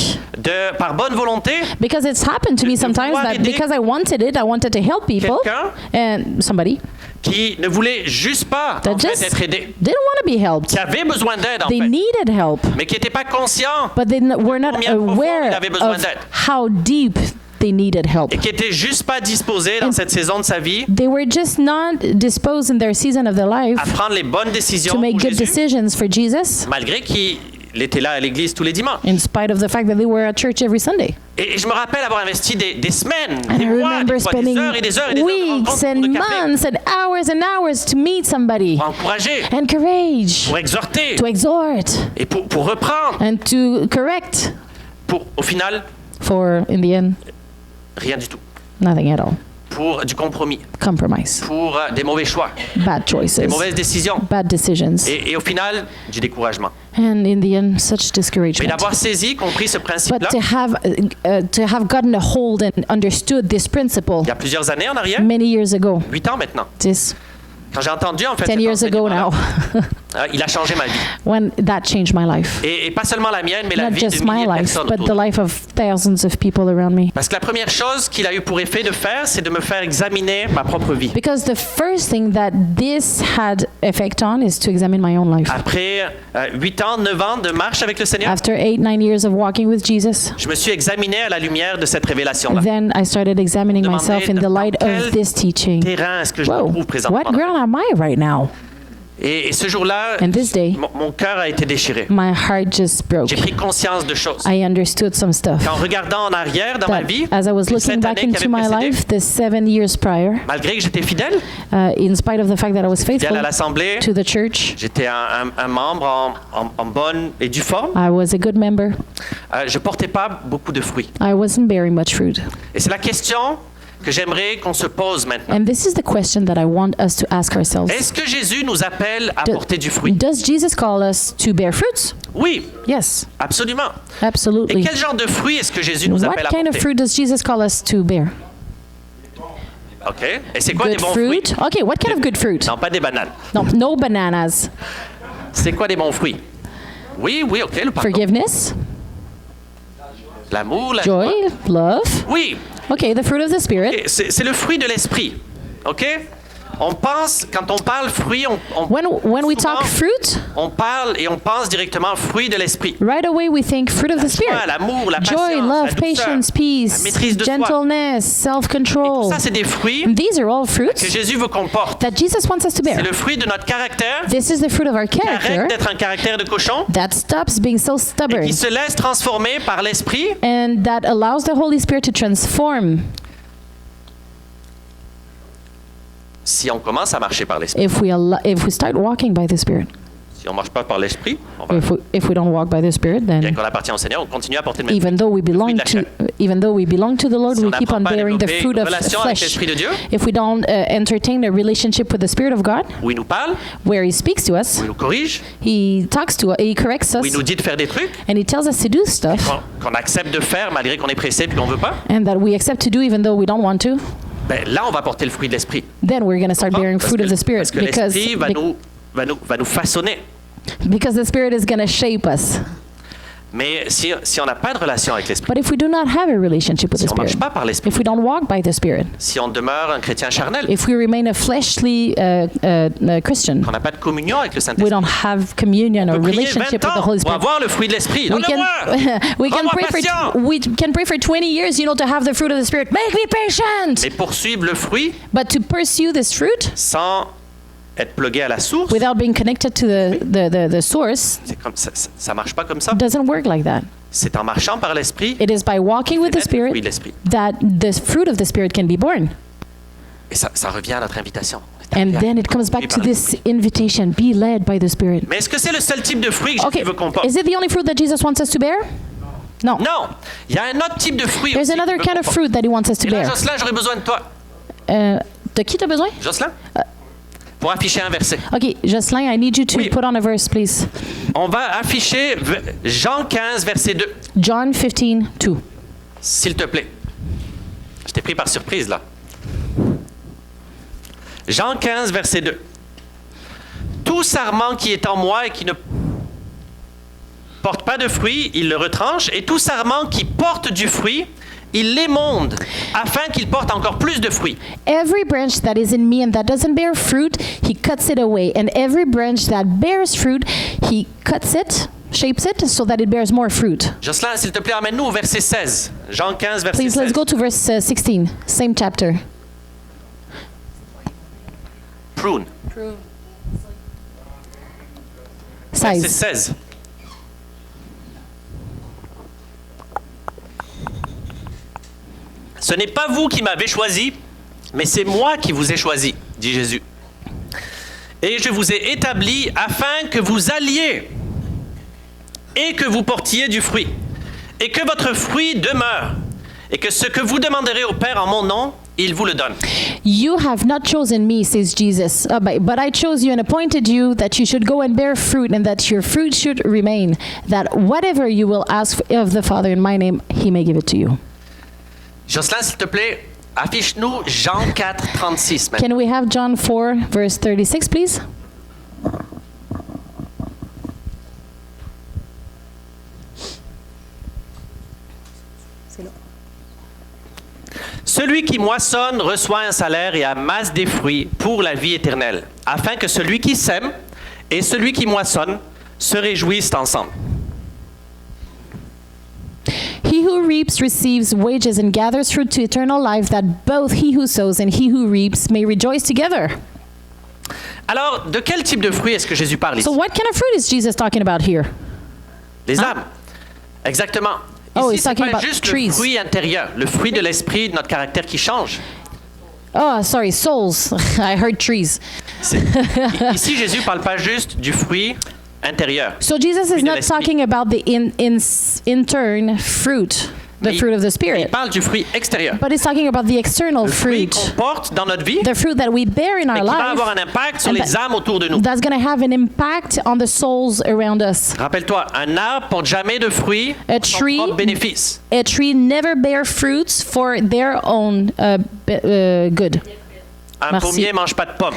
par bonne volonté, Because it's happened to me de sometimes vouloir that aider because I wanted it, I wanted to help people. quelqu'un And somebody qui ne voulait juste pas en that fait, just être aidé, didn't want to be helped. qui avait besoin d'aide en They fait, needed help, mais qui n'était pas conscient but they were not combien profond aware il avait besoin of d'aide. how deep they needed help. et qui était juste pas disposé dans cette saison de sa vie They were just not disposed in their season of their life à prendre les bonnes décisions to make pour good Jésus, decisions for Jesus, malgré qu'il était là à l'église tous les dimanches. in spite of the fact that they were at church every Sunday. Et je me rappelle avoir investi des semaines, And des I mois, remember des fois des spending heures et des heures et des heures de weeks rencontres and autour de café months and hours to meet somebody. pour encourager, Encourage, pour exhorter to exhort, et pour reprendre. and to correct. Au final, For, in the end, rien du tout. nothing at all. Pour du compromis, Compromise, pour des mauvais choix, bad des choices, mauvaises décisions. bad decisions, Et au final, du découragement. and in the end, such Mais discouragement. d'avoir saisi, compris ce But principe-là, to have gotten a hold and understood this principle il y a plusieurs années en arrière, many years ago, 8 ans maintenant, this quand j'ai entendu en fait 10 cet years ago enseignement-là, now, il a changé ma vie. when that changed my life. Et pas seulement la mienne, mais la Not vie de just milliers my de life, personnes but autour the de moi. life of thousands of people around me. Parce que la première chose qu'il a eu pour effet de faire, c'est de me faire examiner ma propre vie. Because the first thing that this had effect on is to examine my own life. Après 8 ans, 9 ans de marche avec le Seigneur, After 8-9 years of walking with Jesus, je me suis examiné à la lumière de cette révélation-là. then I started examining Demandez myself in the light dans quel of this teaching. Terrain est-ce que je me Whoa, trouve présentement? what ground am I right now? Et ce jour-là, And this day, mon cœur a été déchiré. my heart just broke. J'ai pris conscience de choses. I understood some stuff. En regardant en arrière dans ma That vie, as I was les looking 7 back années qui into avaient my précédé, life, the 7 years prior, malgré que j'étais fidèle, in spite of the fact that I was fidèle faithful à l'Assemblée, to the church, j'étais un membre en bonne et due forme, I was a good member. je portais pas beaucoup de fruits. I wasn't bearing much fruit. Et c'est la question que j'aimerais qu'on se pose maintenant. And this is the question that I want us to ask ourselves. Est-ce que Jésus nous appelle à Do- porter du fruit? Does Jesus call us to bear fruits? Oui, Yes, absolument. Et absolutely. quel genre de fruit est-ce que Jésus nous What appelle à kind of porter? fruit does Jesus call us to bear? OK. Et c'est quoi des Good bons fruit? fruits? Okay, what kind of good fruit? Non, pas des bananes. No bananas. C'est quoi des bons fruits? Oui, OK, le pardon. Forgiveness, L'amour, la joy, joie. love. Oui, Okay, the fruit of the Spirit. et c'est le fruit de l'esprit. OK? On pense, quand on parle fruit, When we talk souvent, fruit, on parle et on pense directement fruit de l'esprit. right away we think fruit of the Spirit. joie, l'amour, la Joy, patience, love, la douceur, patience, la peace, maîtrise de soi. gentleness, Tout self-control. ça, c'est des fruits And these are all que fruits Jésus veut qu'on porte. that Jesus wants us to C'est bear. le fruit de notre caractère This is the fruit of our qui arrête character d'être un caractère de cochon that stops being so et stubborn qui se laisse transformer par l'esprit and that allows the Holy Spirit to transform si on commence à marcher par l'esprit. if we start walking by the Spirit. Si on ne marche pas par l'esprit, on va, If we don't walk by the Spirit, bien then qu'on appartient au Seigneur, on continue à porter le même even though we fruit belong de la chair. to the Lord, Si on we keep n'apprend on pas à bearing the développer fruit une of relation avec flesh. l'Esprit de Dieu, If we don't entertain a relationship with the Spirit of God, où il nous parle, where He speaks to us, où il nous corrige, He talks to us, He corrects où us, il nous dit de faire des trucs and He tells us to do stuff, qu'on accepte de faire malgré qu'on est pressé et qu'on ne veut pas, and that we accept to do even though we don't want to, ben, là, on va porter le fruit de l'Esprit. then we're going to start bearing fruit of the Spirit Parce que l'Esprit va nous façonner. because the Spirit is going to shape us. Mais si on n'a pas de relation avec l'Esprit, But if we do not have a relationship with si the on ne marche Spirit, pas par l'Esprit, if we don't walk by the Spirit, si on demeure un chrétien charnel, if we remain a fleshly Christian, qu'on n'a pas de communion avec le we Saint-Esprit, don't have communion on or peut prier relationship 20 with the ans Holy pour Spirit. avoir le fruit de l'Esprit. We can, Donne-le-moi! we can pray for 20 years, to have the fruit of the Spirit. Make me patient. Mais poursuivre le fruit But to pursue this fruit sans être plugué à la source, without being connected to the source c'est comme ça marche pas comme ça. doesn't work like that. C'est en marchant par l'Esprit It is by walking with the le fruit de Spirit l'Esprit. that the fruit of the Spirit can be born. Et ça revient à notre invitation. On est And appelé à then it être comes back conduit to par this l'Esprit. invitation, be led by the Spirit. Mais est-ce que c'est le seul type de fruit que Jésus Okay, veut qu'on porte? is it the only fruit that Jesus wants us to bear? No. Non, il y a un autre type de fruit There's aussi another qu'il veut kind qu'on of porte. fruit that He wants us to Et là, bear. Jocelyn, j'aurais besoin de toi. De qui t'as besoin? Jocelyn? Pour afficher un verset. Okay, Jocelyn, I need you to Oui. put on a verse, please. On va afficher Jean 15, verset 2. John 15:2. S'il te plaît. Je t'ai pris par surprise, là. Jean 15, verset 2. Tout sarment qui est en moi et qui ne porte pas de fruit, il le retranche. Et tout sarment qui porte du fruit, il l'émonde, afin qu'il porte encore plus de fruits. Every branch that is in me and that doesn't bear fruit, He cuts it away. And every branch that bears fruit, He cuts it, shapes it, so that it bears more fruit. Jocelyn, s'il te plaît, amène-nous au verset 16. Jean 15, verset Please, 16. let's go to verse 16, same chapter. Prune. Verset Size. 16. Ce n'est pas vous qui m'avez choisi, mais c'est moi qui vous ai choisi, dit Jésus. Et je vous ai établi afin que vous alliez et que vous portiez du fruit, et que votre fruit demeure, et que ce que vous demanderez au Père en mon nom, il vous le donne. You have not chosen me, says Jesus, but I chose you and appointed you that you should go and bear fruit and that your fruit should remain, that whatever you will ask of the Father in my name, He may give it to you. Jocelyn, s'il te plaît, affiche-nous Jean 4, 36 maintenant. Can we have John 4, verse 36, please? Celui qui moissonne reçoit un salaire et amasse des fruits pour la vie éternelle, afin que celui qui sème et celui qui moissonne se réjouissent ensemble. He who reaps receives wages and gathers fruit to eternal life, that both he who sows and he who reaps may rejoice together. Alors, de quel type de fruit est-ce que Jésus parle ici? So what kind of fruit is Jesus talking about here? Les âmes. Exactement. Oh, Ici, he's c'est talking pas about juste trees. le fruit intérieur, le fruit de l'esprit, de notre caractère qui change. Oh, sorry, souls. I heard trees. Ici, Jésus parle pas juste du fruit intérieur. So Jesus Fruit is de not l'esprit. talking about the intern fruit, the Mais fruit of the Il Spirit, parle du fruit extérieur. but he's talking about the external Le fruit fruit, qu'on porte dans notre vie et the fruit that we bear in qui our va avoir life, un impact sur and les âmes autour de nous. that's going to have an impact on the souls around us. Rappelle-toi, un arbre porte jamais de fruits A pour son tree- propre bénéfice. A tree never bear fruits for their own good. Un Merci. pommier mange pas de pommes.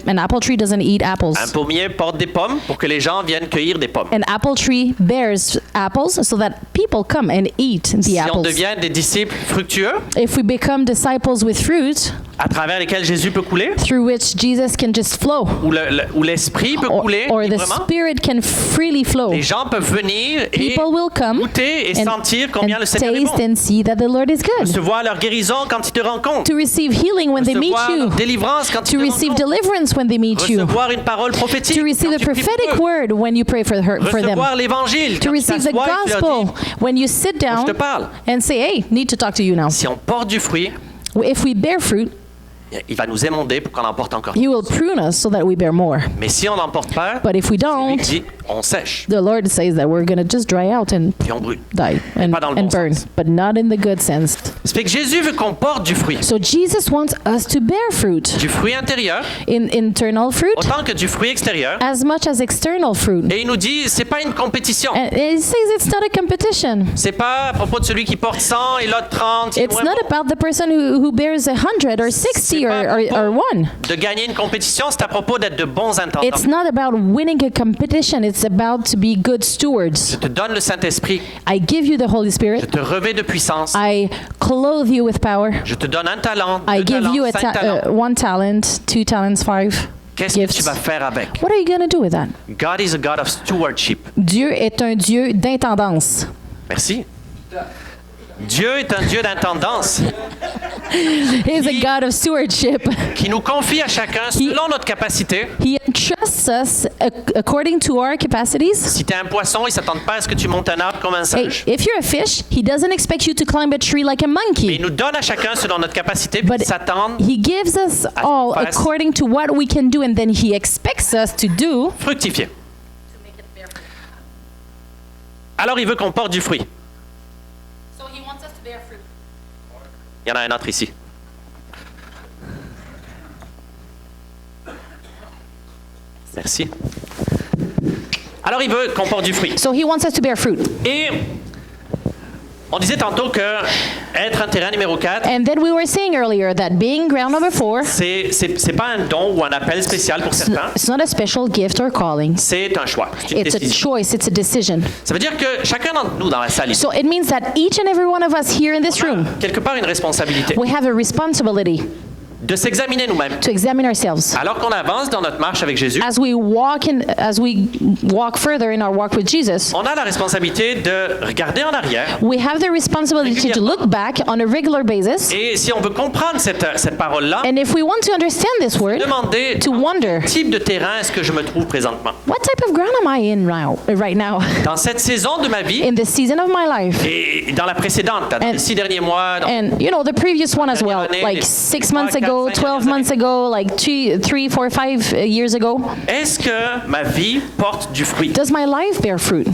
An apple tree doesn't eat apples. Un pommier porte des pommes pour que les gens viennent cueillir des pommes. An apple tree bears apples so that people come and eat the Si on apples. devient des disciples fructueux, If we become disciples with fruit, à travers lesquels Jésus peut couler, through which Jesus can just flow, où l'esprit peut or couler the librement, Spirit can freely flow, les gens peuvent venir et people will come goûter et sentir combien le Seigneur est taste bon. and see that the Lord is good. Recevoir leur guérison quand ils te rencontrent. To receive healing when they meet Recevoir you, leur délivrance quand to ils te receive rencontrent. deliverance when they meet you, Recevoir une parole prophétique to receive quand the tu pries pour prophetic eux. word when you pray for them, Recevoir l'évangile to quand tu receive the t'assois et tu leur gospel dis, when you sit down je te parle. and say, hey, need to talk to you now. si on porte du fruit, If we bear fruit, il va nous émonder pour qu'on en porte encore. he will prune us so that we bear more. Mais si on n'en porte pas, But if we lui don't, dit, on sèche the Lord says that we're going to just dry out and et on brûle. die and pas dans le bon burn, sens. but not in the good sense. Ça fait que Jésus veut qu'on porte du fruit. So Jesus wants us to bear fruit, Du fruit intérieur, in internal fruit autant que du fruit extérieur. as much as external fruit. Et il nous dit, c'est pas une compétition. And it says it's not a competition. C'est pas à propos de celui qui porte 100 et l'autre 30. It's not about the person who bears 100 or 60 or 1. De gagner une compétition, c'est à propos d'être de bons intendants. It's not about winning a competition. It's about to be good stewards. Je te donne le Saint-Esprit. I give you the Holy Je Spirit. te revêt de puissance. I clothe you with power. Je te donne un talent, I deux give talents, you 5 talents. 1 talent, 2 talents, 5 Qu'est-ce que tu gifts. vas faire avec? What are you going to do with that? God is a God of stewardship. Dieu est un Dieu d'intendance. Merci. Dieu est un Dieu d'intendance He is a God of stewardship. qui nous confie à chacun selon notre capacité. He entrusts us according to our capacities. Si tu es un poisson, il ne s'attend pas à ce que tu montes un arbre comme un Hey, singe. if you're a fish, he doesn't expect you to climb a tree like a Mais monkey. il nous donne à chacun selon notre capacité, puis But il s'attend he gives us all fasse. according to what we can do, and then he expects us to do. fructifier. Alors il veut qu'on porte du fruit. So he wants us to bear fruit. Il y en a un autre ici. Merci. Alors il veut qu'on porte du fruit. So he wants us to bear fruit. Et on disait tantôt que être un terrain numéro 4, And then we were saying earlier that being ground number 4, c'est pas un don ou un appel spécial pour certains. it's not a special gift or calling. C'est un choix. C'est une It's a décision. choice, it's a decision. Ça veut dire que chacun d'entre nous dans la salle ici So it means that each and every one of us here in this room, quelque part une responsabilité we have a responsibility de s'examiner nous-mêmes. to examine ourselves. Alors qu'on avance dans notre marche avec Jésus, As we walk further in our walk with Jesus, on a la responsabilité de regarder en arrière. we have the responsibility to look back on a regular basis. Et si on veut comprendre cette parole-là, And if we want to understand this word, demander to wonder, quel type de terrain est-ce que je me trouve présentement. what type of ground am I in right now? Dans cette saison de ma vie, In the season of my life. et dans la précédente, dans les 6 derniers mois, dans And you know, the previous one as well, Dernière année, like les 6 months 3, 4, ago, 5 12 months ago, like 3, 4, 5 years ago. est-ce que ma vie porte du fruit? Does my life bear fruit?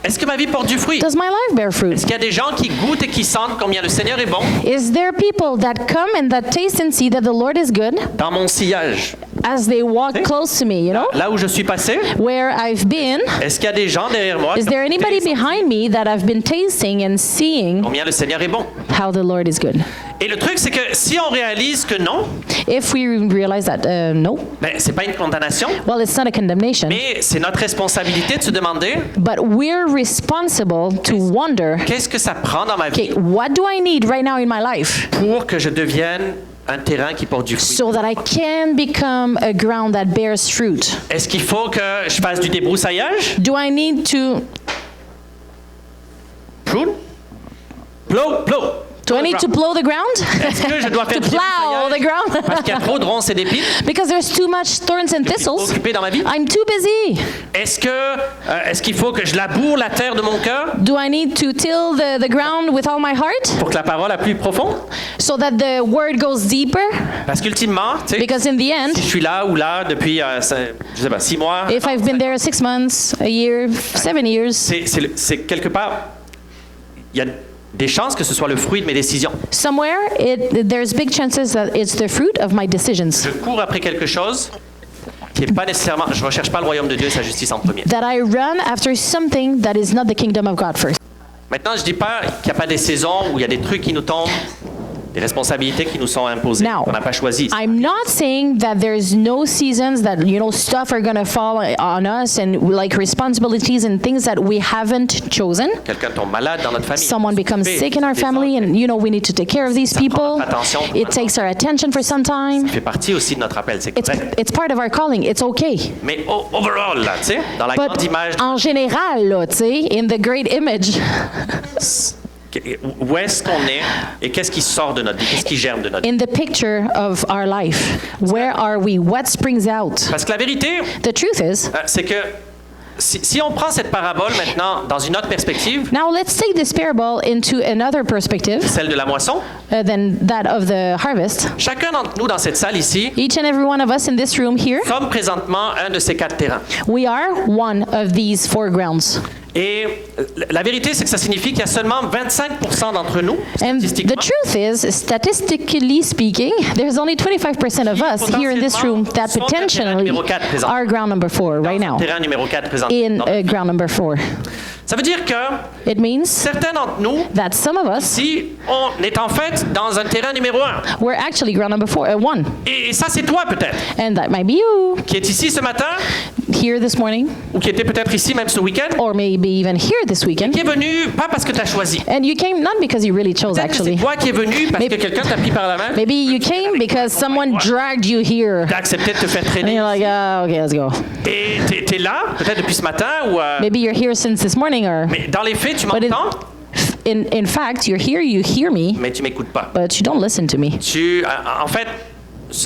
Est-ce que ma vie porte du fruit? Does my life bear fruit? Est-ce qu'il y a des gens qui goûtent et qui sentent combien le Seigneur est bon Is there people that come and that taste and see that the Lord is good dans mon sillage? as they walk close to me, you know? Là où je suis passé, Where I've been, est-ce qu'il y a des gens derrière moi is qui there ont anybody goûté et senti behind me that I've been tasting and seeing combien le Seigneur est bon? how the Lord is good? Et le truc, c'est que si on réalise que non, If we realize that, no, ben, c'est pas une condamnation, well, it's not a condemnation, mais c'est notre responsabilité de se demander but we're responsible to wonder, qu'est-ce que ça prend dans ma vie okay, what do I need right now in my life pour que je devienne un terrain qui porte du fruit. so that I can become a ground that bears fruit? Est-ce qu'il faut que je fasse du débroussaillage? Do I need to Prune? Plow, plow. Do I need to plow the ground? Est-ce que je dois faire To plow the ground? parce qu'il y a trop de ronces et d'épines Because there's too much thorns and thistles. occupés dans ma vie? I'm too busy. Est-ce qu'il faut que je laboure la terre de mon cœur Do I need to till the ground with all my heart pour que la parole a plus profonde? so that the word goes deeper? Parce qu'ultimement, tu sais, Because in the end, si je suis là ou là depuis, je sais pas, 6 mois, if I've been there 6 months, a year, 7 years, c'est quelque part, il y a des chances que ce soit le fruit de mes décisions. somewhere there's big chances that it's the fruit of my decisions. Je cours après quelque chose qui n'est pas nécessairement, je recherche pas le royaume de Dieu et sa justice en premier. That I run after something that is not the kingdom of God first. Maintenant, je dis pas qu'il n'y a pas des saisons où il y a des trucs qui nous tombent, des responsabilités qui nous sont imposées, Now, qu'on n'a pas choisies. I'm not saying that there's no seasons that, stuff are going to fall on us and like responsibilities and things that we haven't chosen. Quelqu'un tombe malade dans notre famille. Someone becomes S'occuper sick in our des family autres. and, we need to take care of these prend people. notre attention pour It un takes our attention for some time. Ça fait partie aussi de notre appel, c'est correct. It's part of our calling. It's okay. Mais overall, là, tu sais, dans la grande But image, en général, là, tu sais, in the great image, où est-ce qu'on est et qu'est-ce qui sort de notre vie, qu'est-ce qui germe de notre vie. in the picture of our life, where are we? What springs out? Parce que la vérité, The truth is, c'est que si on prend cette parabole maintenant dans une autre perspective, now let's take this parable into another perspective celle de la moisson, than that of the harvest. chacun d'entre nous dans cette salle ici Each and every one of us in this room here, sommes présentement un de ces 4 terrains. we are one of these 4 grounds. Et la vérité, c'est que ça signifie qu'il y a seulement 25% d'entre nous, And the statistiquement, truth is, statistically speaking, there's only 25% of us here in this room that potentially are ground number 4 right now, terrain numéro 4 présentement. in ground number 4. Ça veut dire que It means certains d'entre nous, that some of us, si on est en fait dans un terrain numéro 1, we're actually ground number 1. et ça c'est toi peut-être, And that might be you qui est ici ce matin, here this morning, ou qui était peut-être ici même ce week-end, or maybe even here this weekend. qui est venu pas parce que tu as choisi. And you came not because you really chose, Peut-être que c'est actually. toi qui es venu parce que quelqu'un t'a pris par la main, Maybe you came because someone dragged you here. t'as accepté de te faire And traîner, you're like, oh, okay, let's go. et t'es là, peut-être depuis ce matin, ou Maybe you're here since this morning, or mais dans les faits, tu But m'entends, in fact, you're here, you hear me, mais tu m'écoutes pas. but you don't listen to me. En fait,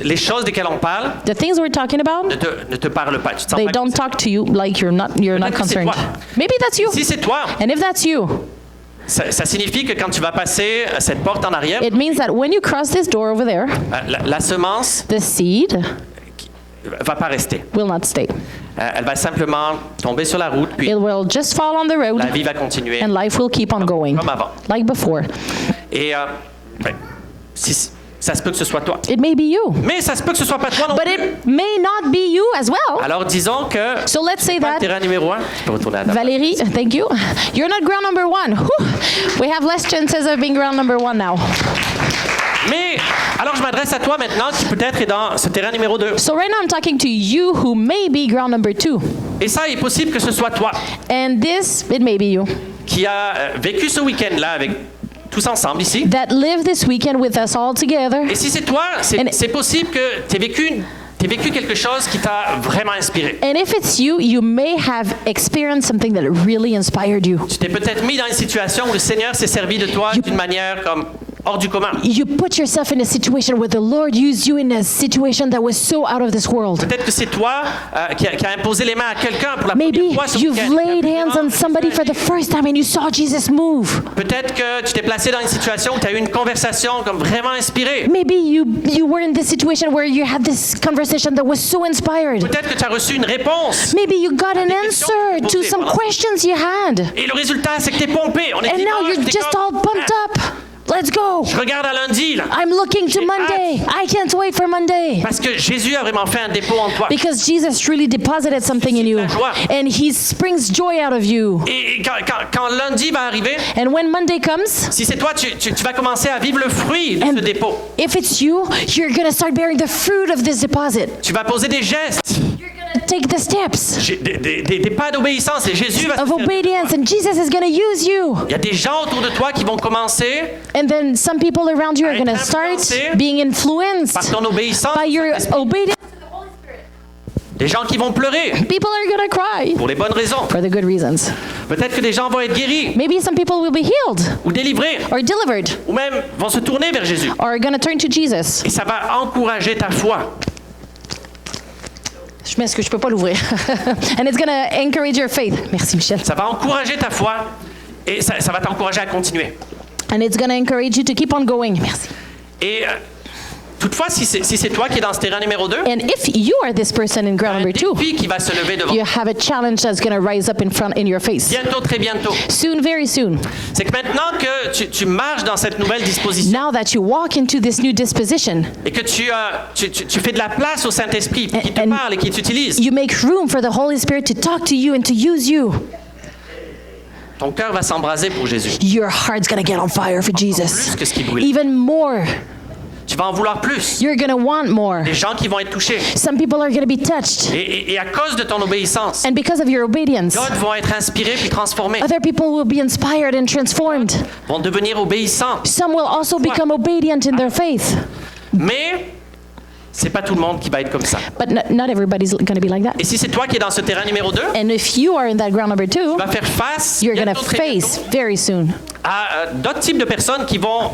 les choses desquelles on parle The things we're talking about, ne te parlent pas. Tu te sens they pas don't concerné. talk to you like you're not Peut-être que c'est concerned. toi. Maybe that's you. Si c'est toi, And if that's you, ça signifie que quand tu vas passer cette porte en arrière, it means that when you cross this door over there, la semence the seed va pas rester. will not stay. Elle va simplement tomber sur la route, puis It will just fall on the road, la vie va continuer and life will keep on going comme avant. like before. Et ça se peut que ce soit toi. It may be you, Mais ça se peut que ce soit pas toi non but plus. it may not be you as well. Alors disons que So let's say pas le that, terrain numéro 1, tu peux retourner à ta place. Valérie, thank you. You're not ground number 1. Whew. We have less chances of being ground number 1 now. Mais alors je m'adresse à toi maintenant qui peut-être est dans ce terrain numéro 2. So right now I'm talking to you who may be ground number 2. Et ça, il est possible que ce soit toi And this, it may be you, qui a vécu ce week-end-là avec tous ensemble ici. that live this weekend with us all together. Et si c'est toi, And- c'est possible que tu aies vécu quelque chose qui t'a vraiment inspiré. And if it's you, you may have experienced something that really inspired you. Tu t'es peut-être mis dans une situation où le Seigneur s'est servi de toi d'une manière comme hors du commun. You put yourself in a situation where the Lord used you in a situation that was so out of this world. Peut-être que c'est toi qui a imposé les mains à quelqu'un pour la Maybe première fois ce you've week-end. laid hands on somebody for the first time and you saw Jesus move. Peut-être que tu t'es placé dans une situation où tu as eu une conversation comme vraiment inspirée. Maybe you were in this situation where you had this conversation that was so inspired. Peut-être que tu as reçu une réponse. Maybe you got an questions answer que tu to posais some pendant- questions you had. Et le résultat, c'est que tu es pompé. On est And now dimanche, you're t'es just all comme, pumped up. Let's go. Je regarde à lundi, là. I'm looking to J'ai Monday. I can't wait for Monday. Parce que Jésus a vraiment fait un dépôt en toi. Because Jesus truly deposited something in you. And he springs joy out of you. Et quand lundi va arriver, And when Monday comes, si c'est toi, tu vas commencer à vivre le fruit de And- ce dépôt. if it's you, you're going to start bearing the fruit of this deposit. Tu vas poser des gestes, You're going to take the steps des pas d'obéissance. Et Jésus va se of servir. obedience, and Jesus is going to use you. Il y a des gens autour de toi qui vont commencer And then some people around you are going to start being influenced par ton obéissance. by your obedience. Des gens qui vont pleurer People are going to cry pour les bonnes raisons. for the good reasons. Peut-être que des gens vont être guéris Maybe some people will be healed ou délivrés or delivered ou même vont se tourner vers Jésus. or are going to turn to Jesus. Et ça va encourager ta foi. Je m'excuse, je peux pas l'ouvrir. And it's going to encourage your faith. Merci, Michel. Ça va encourager ta foi et ça va t'encourager à continuer. And it's going to encourage you to keep on going. Merci. Et toutefois, si c'est toi qui es dans ce terrain numéro 2, And if you are this person in ground un number 2, défi qui va se lever devant you have a challenge that's going to rise up in your face. bientôt, très bientôt. Soon, very soon. C'est que maintenant que tu marches dans cette nouvelle disposition Now that you walk into this new disposition, et que tu fais de la place au Saint-Esprit qui te And- parle et qui t'utilise, you make room for the Holy Spirit to talk to you and to use you. ton cœur va s'embraser pour Jésus. Your heart's going to get on fire for Jesus. Plus que ce qui brûle. Even more. Tu vas en vouloir plus. You're going to want more. Les gens qui vont être touchés. Some people are going to be touched. Et à cause de ton obéissance, And because of your obedience, d'autres vont être inspirés puis transformés, other people will be inspired and transformed. vont devenir obéissants. Some will also become obedient in their faith. Mais c'est pas tout le monde qui va être comme ça. But not everybody's going to be like that. Et si c'est toi qui es dans ce terrain numéro 2, And if you are in that ground number 2, tu vas faire face you're going to bientôt, très face bientôt, very soon. à d'autres types de personnes qui vont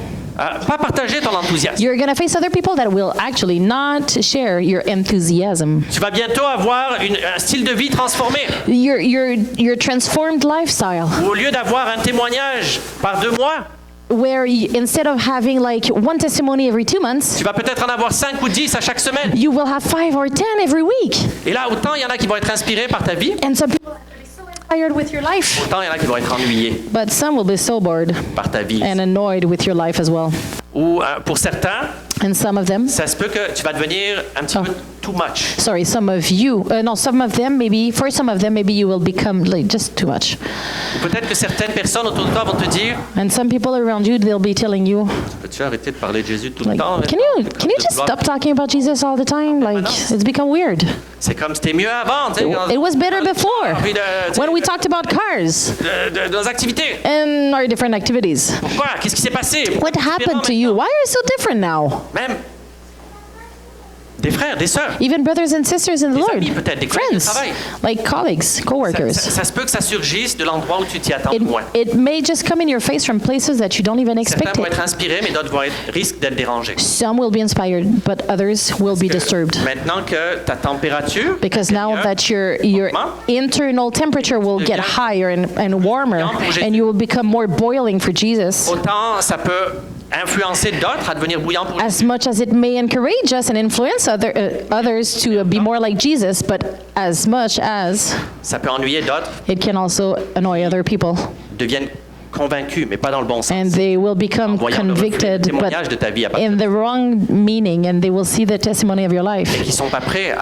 pas partager ton enthousiasme. You're going to face other people that will actually not share your enthusiasm. Tu vas bientôt avoir un style de vie transformé. Your transformed lifestyle, Où au lieu d'avoir un témoignage par 2 mois, where instead of having like one testimony every 2 months, tu vas peut-être en avoir 5 ou 10 à chaque semaine. you will have 5 or 10 every week. Et là, autant il y en a qui vont être inspirés par ta vie, And some people are going to be so inspired with your life, autant il y en a qui vont être ennuyés but some will be so bored par ta vie. and annoyed with your life as well. Ou pour certains, And some of them, ça se peut que tu vas devenir un petit peu too much. sorry, some of you, no, some of them maybe, for some of them maybe you will become like just too much. Ou peut-être que certaines personnes autour de toi vont te dire, And some people around you, they'll be telling you, peux-tu arrêter de parler de Jésus tout le like, temps? can you just stop talking about Jesus all the time? Like, it's become weird. C'est comme c'était mieux avant. tu sais, It was better before, Puis de- when we talked about cars de nos activités. and our different activities. Pourquoi? Qu'est-ce qui s'est passé? What happened to you? Why are you so different now? Même des frères, des sœurs. Even brothers and sisters in the Des Lord, amis, peut-être, des collègues de friends, travail. like colleagues, Ça, co-workers. se peut que ça surgisse de l'endroit où tu t'y attends moins. It may just come in your face from places that you don't even expect Certains vont it. être inspirés, mais d'autres risquent d'être dérangés. Some will be inspired, but others will be disturbed. Maintenant que ta température Because now intérieure that your internal temperature will get higher and warmer, and you will become more boiling for Jesus, autant ça peut influencer d'autres à devenir bouillants pour as much as it may encourage us and influence others to be more like Jesus, but as much as ça peut ennuyer d'autres, it can also annoy other people. deviennent convaincus, mais pas dans le bon sens. And they will become Voyant le convicted, témoignage de ta vie à but partir in the wrong meaning, and they will see the testimony of your life. qui sont pas prêts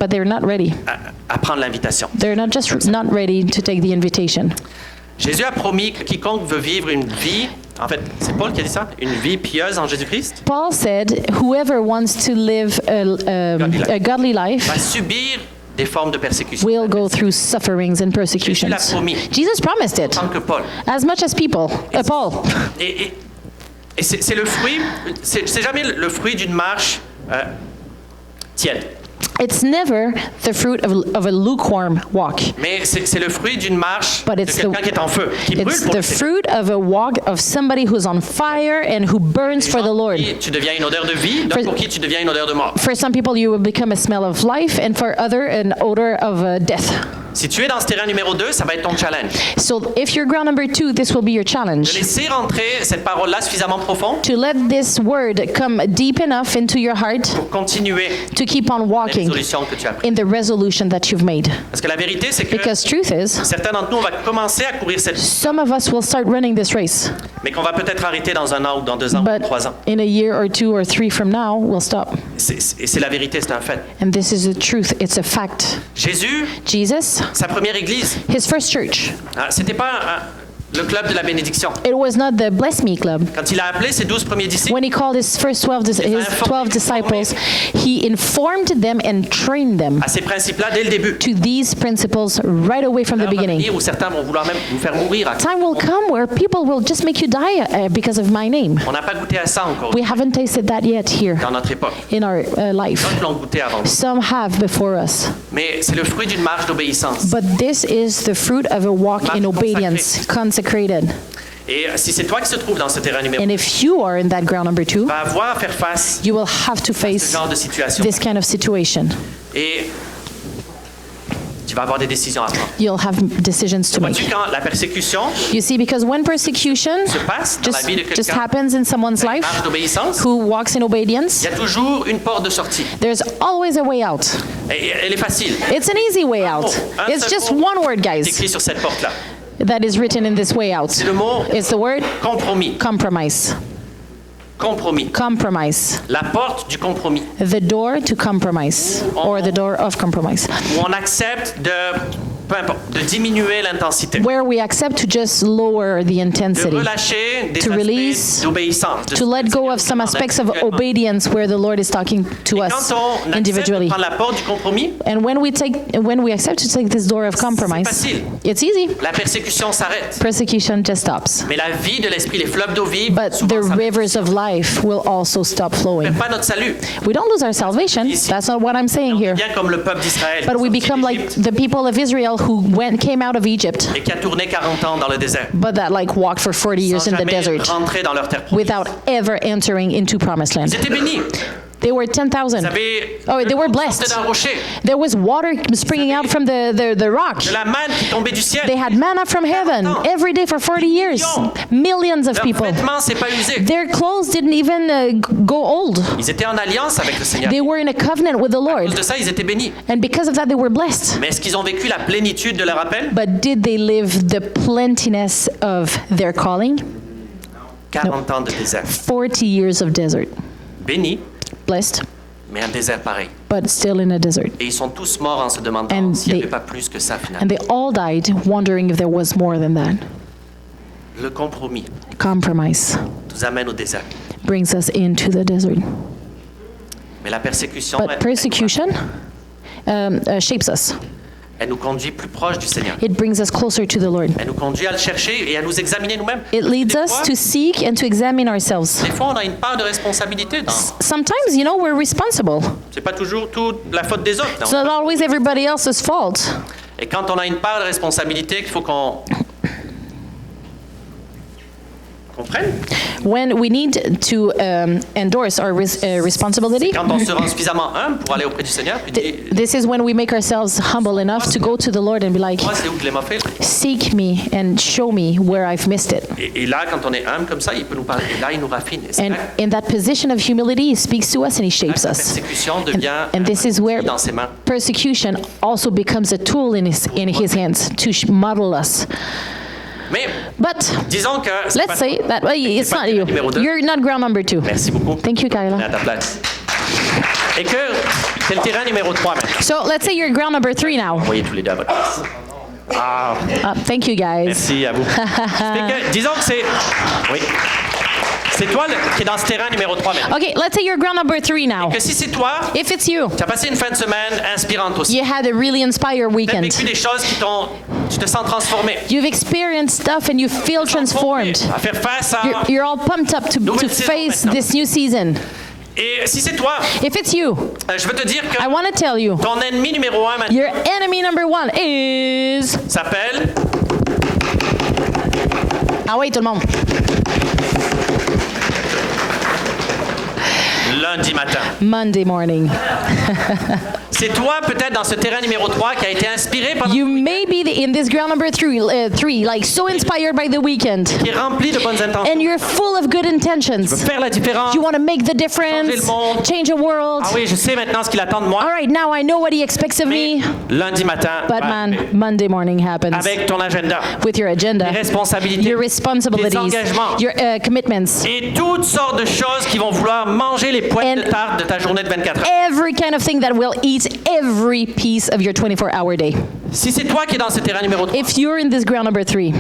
But they're not ready. à prendre l'invitation. They're not ready to take the invitation. Jésus a promis que quiconque veut vivre une vie, en fait, c'est Paul qui a dit ça, une vie pieuse en Jésus-Christ, Paul said, whoever wants to live a godly life va subir des formes de persécution. will go through sufferings and persecutions. Jésus l'a promis. Jesus promised it, Tant que Paul. as much as Paul. Et c'est le fruit, c'est jamais le fruit d'une marche tiède. It's never the fruit of a lukewarm walk. Mais c'est le fruit d'une marche But de it's quelqu'un qui est en feu, qui brûle It's pour the le Seigneur. fruit of a walk of somebody who's on fire and who burns for the Lord. Pour qui tu deviens une odeur de vie, d'autres pour qui tu deviens une odeur de mort. For some people, you will become a smell of life, and for other, an odor of death. Si tu es dans ce terrain numéro 2, ça va être ton challenge. So if you're ground number 2, this will be your De challenge. laisser rentrer cette parole-là suffisamment profonde To let this word come deep enough into your heart pour continuer to keep on la walking résolution que tu as prise. in the resolution that you've made. Parce que la vérité, c'est que Because truth is, certains d'entre nous, on va commencer à courir cette some of us will start running this race, mais qu'on va peut-être arrêter dans 1 an ou dans 2 ans ou but 3 ans. in a year or 2 or 3 from now, we'll stop. Et c'est la vérité, c'est un fait. And this is the truth. It's a fact. Jésus, Jesus, sa première église, his first church, c'était pas le club de la bénédiction. It was not the Bless Me Club. Quand il a appelé ses 12 premiers disciples, When he called his first 12 disciples, he informed them and trained them à ces principes-là dès le début. to these principles right away from the L'heure va beginning. venir où certains vont vouloir même nous faire mourir. Time will come where people will just make you die because of my name. On n'a pas goûté à ça encore We haven't tasted that yet here dans notre époque. in our life. D'autres l'ont goûté avant nous. Some have before us. Mais c'est le fruit d'une marche d'obéissance. But this is the fruit of a walk in obedience, consecrated. Et si c'est toi qui se trouves dans ce terrain numéro, And if you are in that ground number 2, tu vas avoir à faire face you will have to à ce face genre de situation. this kind of situation. Et tu vas avoir des décisions à prendre. You'll have decisions to Vois-tu, make. quand la persécution You see, because when persecution se passe dans la vie de just quelqu'un, happens in someone's marche life d'obéissance, who walks in obedience, il y a toujours une porte de sortie. there's always a way out. Et elle est facile. It's an easy way out. Un It's seul just mot one word, est guys, écrit sur cette porte-là. that is written in this way out. C'est le mot It's the word compromis. compromise. Compromis. Compromise. La porte du compromis. The door to compromise, or the door of compromise, Où on accepte peu importe, de diminuer l'intensité. where we accept to just lower the De intensity, relâcher des to release, aspects d'obéissance. to let go of some aspects of obedience where the Lord is talking to us Quand on accepte de individually. prendre la porte du compromis, And when we accept to take this door of compromise, facile. it's easy. la persécution s'arrête. Persecution just stops. Mais la vie de l'esprit, les fleuves d'eau vive, But souvent the s'arrêtent. rivers of life will also stop flowing. Pas notre salut. We don't lose our salvation. That's not what I'm saying here. Bien comme le peuple d'Israël. But we sorti become like d'Égypte the people of Israel who came out of Egypt, et qui a tourné 40 ans dans le désert. but that like walked for 40 years Sans in the jamais desert rentrer dans leur terre promise. without ever entering into promised land. Ils étaient bénis. They were 10,000. Ils avaient Oh, they were le blessed. sortait d'un rocher. There was water springing out from the rock. De la manne qui tombait du ciel. They had manna from heaven every day for 40 years. Millions of Leurs people. vêtements s'est pas usé. Their clothes didn't even go old. Ils étaient en alliance avec le Seigneur. They were in a covenant with the À cause Lord. de ça, ils étaient bénis. And because of that, they were blessed. Mais est-ce qu'ils ont vécu la plénitude de leur appel? But did they live the plentiness of their calling? 40 ans de désert. 40 years of desert. Bénis, Blessed, mais un désert pareil. but still in a desert. Et ils sont tous morts en se demandant And s'il n'y they- avait pas plus que ça finalement. And they all died wondering if there was more than that. Le compromis Compromise nous amène au désert. brings us into the desert. Mais la persécution, But persecution shapes us. elle nous conduit plus proche du Seigneur. It brings us closer to the Lord. Elle nous conduit à le chercher et à nous examiner nous-mêmes. It leads Des us fois- to seek and to examine ourselves. Des fois, on a une part de responsabilité. Sometimes, we're responsible. C'est pas toujours toute la faute des autres. It's not always everybody else's fault. Et quand on a une part de responsabilité qu'il faut qu'on comprenne, When we need to endorse our responsibility, quand on se rend suffisamment humble pour aller auprès du Seigneur, puis dire, this is when we make ourselves humble enough to go to the Lord and be like, moi, c'est où que je l'ai mal fait. seek me and show me where I've missed it. Et là, quand on est humble comme ça, il peut nous parler. Et là, il nous raffine. Et c'est And là que in that position of humility, he speaks to us and he shapes la us. persécution devient And this is where dans ses mains. persecution also becomes a tool in his hands to model us. Mais But disons que c'est let's pas- say that it's pas not you. numéro 2. You're not ground number 2. Merci beaucoup. Thank you, Kyla. À ta place. Et que c'est le terrain numéro 3 maintenant. So let's say you're ground number 3 now. Voyez tous les deux à votre place. Ah, Thank you, guys. merci à vous. C'est que, disons que c'est... Oui. C'est toi qui es dans ce terrain numéro 3 maintenant. Okay, let's say you're ground number 3 now. Que si c'est toi, If it's you, tu as passé une fin de semaine inspirante aussi. you had a really inspired Tu as weekend. vécu des choses qui t'ont... Tu te sens transformé. You've experienced stuff and you feel transformed. À faire face à... You're all pumped up to Nouvelle saison face maintenant. this new season. Et si c'est toi, If it's you, je veux te dire que I want to tell you, ton ennemi numéro 1 maintenant your enemy number 1 is... s'appelle... Ah oui, tout le monde. Lundi matin. Monday morning. C'est toi peut-être dans ce terrain numéro 3 qui a été inspiré pendant... You may be in this ground number 3, like so inspired by the weekend. qui est rempli de bonnes intentions. And you're full of good intentions. Faire la différence. You want to make the difference, Changer le monde. change a world. Ah oui, je sais maintenant ce qu'il attend de moi. All right, now I know what he expects of Mais me. lundi matin, But man, Monday morning happens avec ton agenda, with your agenda, tes responsabilités, your tes responsibilities, engagements your commitments, et toutes sortes de choses qui vont vouloir manger les pointes de And- tarte de ta journée de 24 heures. every kind of thing that will eat every piece of your 24-hour day. Si c'est toi qui es dans ce terrain numéro 3, If you're in this ground number 3,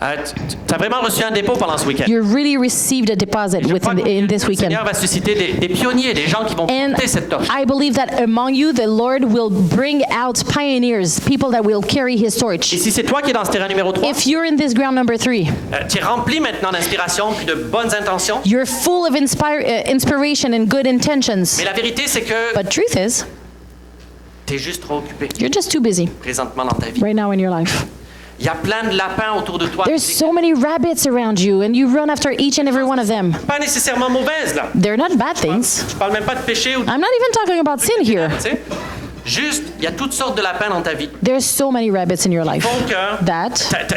Tu as vraiment reçu un dépôt pendant ce week-end. You really received a deposit Je crois que in this le weekend. Seigneur va susciter des pionniers, des gens qui vont And porter cette torche. I believe that among you, the Lord will bring out pioneers, people that will carry His Et torch. si c'est toi qui es dans ce terrain numéro 3, If you're in this ground number 3, tu es rempli maintenant d'inspiration puis de bonnes intentions. you're full of inspiration and good intentions. Mais la vérité, c'est que But truth is, tu es juste trop occupé you're just too busy présentement dans ta vie. right now in your life. Il y a plein de lapins autour de toi. There's so many rabbits around you, and you run after each and every one of them. Pas nécessairement mauvaises, là. They're not bad things. Je parle même pas de péché ou de... I'm not even talking about sin here. Tu sais. Juste, il y a toutes sortes de lapins dans ta vie. There's so many rabbits in your life Donc, that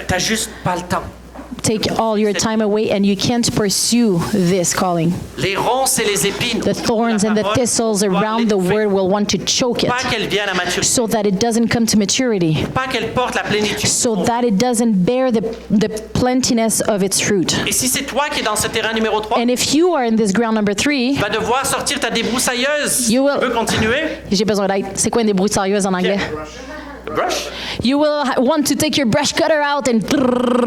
t'as juste pas le temps. take all your time away, and you can't pursue this calling. Les ronces et les épines. The thorns and the thistles around the word will want to choke it, Pas qu'elles viennent à maturité. so that it doesn't come to maturity, Pas qu'elles portent la plénitude. so that it doesn't bear the plentiness of its fruit. Et si c'est toi qui es dans ce terrain numéro 3, And if you are in this ground number 3, tu vas devoir sortir ta débroussailleuse. You will- Tu peux continuer? j'ai besoin d'aide. C'est quoi une débroussailleuse en anglais? Le brush. You will want to take your brush cutter out and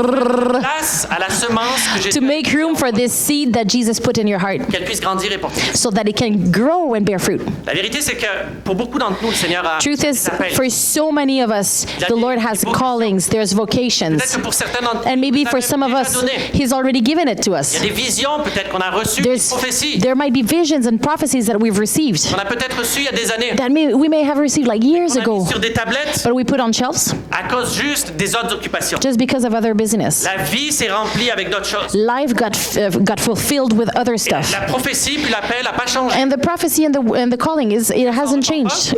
Place à la semence que j'ai to make room for this seed that Jesus put in your heart, qu'elle puisse grandir et porter. so that it can grow and bear fruit. La vérité, c'est que pour beaucoup d'entre nous, le Seigneur a Truth des is, appels. for so many of us, the Lord has callings, there's Peut-être vocations. que pour certains d'entre And nous, maybe il for nous a some of déjà us, donné. He's already given it to Il y a us. des visions peut-être qu'on a reçues, des prophéties There might be visions and prophecies that we've received qu'on a peut-être reçues il y a des années. that we may have received like years On a mis ago, sur des tablettes but we put on shelves à cause juste des autres occupations. just because of other business. La vie s'est remplie avec d'autres choses. Life got fulfilled with other stuff. La prophétie puis l'appel n'a pas changé. And the prophecy and the calling it hasn't changed.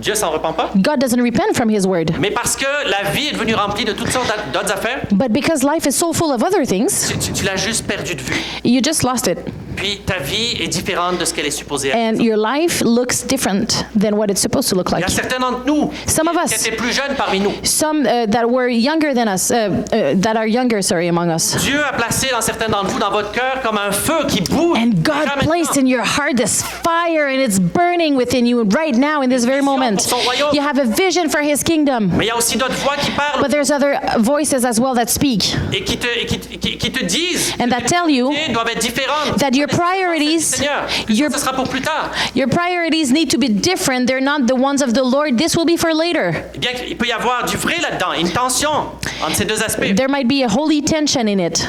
Dieu s'en repent pas. God doesn't repent from His word. Mais parce que la vie est devenue remplie de toutes sortes d'autres affaires, But because life is so full of other things, tu l'as juste perdu de vue. you just lost it. Puis ta vie est différente de ce qu'elle est supposée être. And your life looks different than what it's supposed to look Il y like. a certains d'entre nous Some of qui us, étaient plus jeunes parmi nous. some that were younger than us, that are younger, among us. Dieu a placé dans certains d'entre vous, dans votre cœur, comme un feu qui bouge. And God Déjà placed maintenant. in your heart this fire, and it's burning within you right now in this very moment. pour son royaume. You have a vision for His kingdom. Mais il y a aussi d'autres voix qui parlent But there's other voices as well that speak et qui te disent and that tell you que doivent être différentes. that your priorities, Seigneur, your ça sera pour plus tard. Your priorities need to be different. They're not the ones of the Lord. This will be for later. Eh bien, il peut y avoir du vrai là-dedans, une tension entre ces deux aspects. There might be a holy tension in it.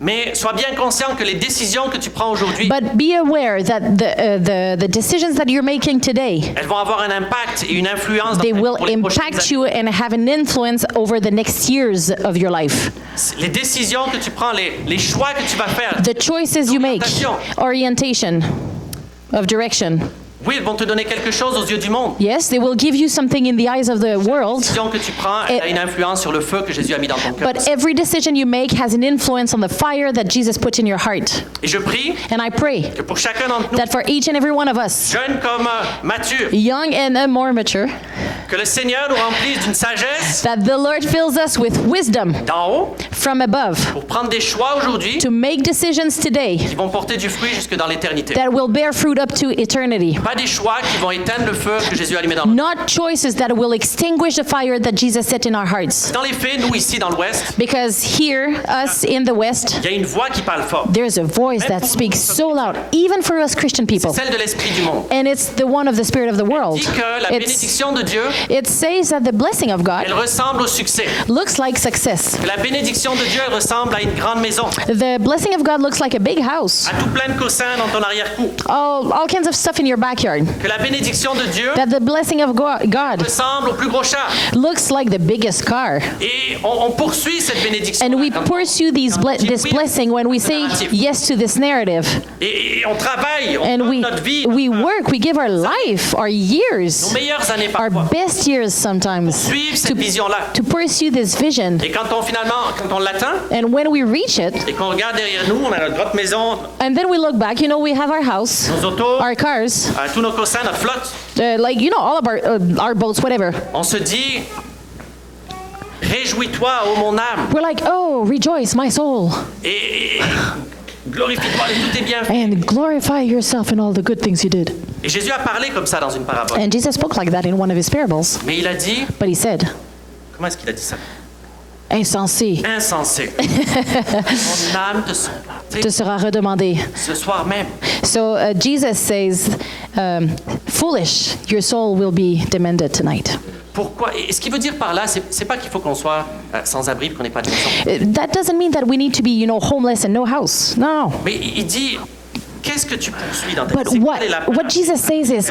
Mais sois bien conscient que les décisions que tu prends aujourd'hui, But be aware that the decisions that you're making today, elles vont avoir un impact et une influence dans they ta vie will pour les prochaines impact années. you and have an influence over the next years of your life. Les décisions que tu prends, les choix que tu vas faire, The choices you make, orientation of direction. oui, elles vont te donner quelque chose aux yeux du monde. Yes, they will give you something in the eyes of the La world, décision que tu prends, elle a une influence sur le feu que Jésus a mis dans ton cœur. but every decision you make has an influence on the fire that Jesus put in your heart. Et je prie And I pray que pour chacun d'entre nous, that for each and every one of us, jeunes comme matures, young and more mature, que le Seigneur nous remplisse d'une sagesse that the Lord fills us with wisdom d'en haut from above pour prendre des choix aujourd'hui to make decisions today qui vont porter du fruit jusque dans l'éternité. that will bear fruit up to eternity. Pas des choix qui vont éteindre le feu que Jésus a allumé dans notre Not choices that will extinguish the fire that Jesus set in our hearts. Dans les faits, nous ici dans l'Ouest, Because here, us in the West, il y a une voix qui parle fort. there's a voice that speaks so loud, even for us Christian people. C'est celle de l'Esprit du monde. And it's the one of the Spirit of the world. Dit que la bénédiction de Dieu, It says that the blessing of God elle ressemble au succès. looks like success. Que la bénédiction de Dieu, elle ressemble à une grande maison. The blessing of God looks like a big house. À tout plein de coussins dans ton arrière-cour. All kinds of stuff in your backyard. Que la bénédiction de Dieu That the blessing of God ressemble au plus gros char. looks like the biggest car. Et on poursuit cette bénédiction. And we pursue this blessing when we say yes to this narrative. Et on travaille, on And donne we notre vie, work, we give our life, our nos years, meilleures années our parfois. best years sometimes Suivre cette vision-là. to pursue this vision. Et quand on l'atteint, And when we reach it, et qu'on regarde derrière nous, on a notre grosse maison, and then we look back, we have our house, nos autos, our cars, tous nos coussins, notre flotte, all of our boats, whatever. on se dit, réjouis-toi, ô mon âme, We're like, oh, rejoice, my soul, et glorifie-toi de tous tes bienfaits. and glorify yourself in all the good things you did. Et Jésus a parlé comme ça dans une parabole. And Jesus spoke like that in one of his parables. Mais il a dit, But he said, comment est-ce qu'il a dit ça? insensé, insensé. Ton âme te sera redemandé. ce soir même. So Jesus says, foolish, your soul will be demanded tonight. Pourquoi? Et ce qu'il veut dire par là, c'est pas qu'il faut qu'on soit sans abri, qu'on n'ait pas de maison. That doesn't mean that we need to be, homeless and no house. No. Mais il dit, qu'est-ce que tu poursuis dans ta But vie? C'est quoi les lapins? what Jesus says is,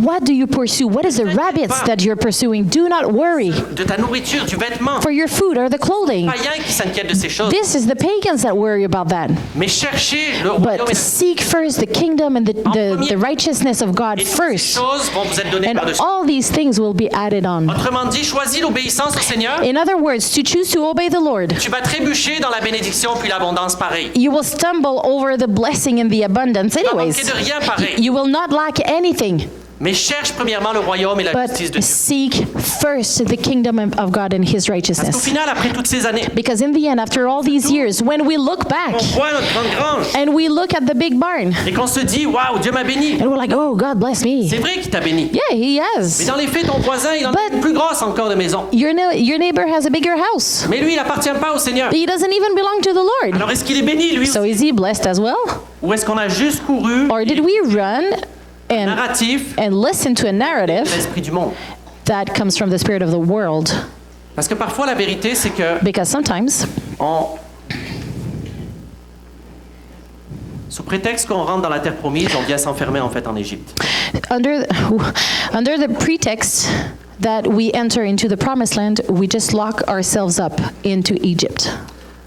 what do you pursue? What is the rabbits that you're pursuing? Do not worry De ta nourriture, du vêtement. for your food or the clothing. Païens qui s'inquiètent de ces choses. This is the pagans that worry about that. Mais cherchez le royaume But et seek first the kingdom and the righteousness of God toutes ces first. choses vont vous être données And par-dessus. all these things will be added on. Autrement dit, choisis l'obéissance au Seigneur. In other words, to choose to obey the Lord, Tu vas trébucher dans la bénédiction puis l'abondance pareil. you will stumble over the blessing and the abundance Tu vas manquer anyways. de rien pareil. You will not lack anything, Mais cherche premièrement le royaume et la justice de but Dieu. seek first the kingdom of God and His Parce qu'au righteousness. final, après toutes ces années, Because in the end, after all these years, when we look back on voit notre grande grange and we look at the big barn, et qu'on se dit, waouh, Dieu m'a béni. and we're like, oh, God bless me. C'est vrai qu'il t'a béni. Yeah, He Mais has. dans les faits, ton voisin, il en a But- une plus grosse encore de maison. Your neighbor has a bigger house. Mais lui, il n'appartient pas au Seigneur. He doesn't even belong to the Lord. Alors est-ce qu'il est béni, lui So aussi? is he blessed as well? Ou est-ce qu'on a juste couru Or did we run and narratif listen to a de narrative l'esprit du monde? that comes from the spirit of the world? Parce que parfois, la vérité, c'est que Because sometimes, sous prétexte qu'on rentre dans la terre promise, on vient s'enfermer en fait en Égypte. under the pretext that we enter into the promised land, we just lock ourselves up into Egypt.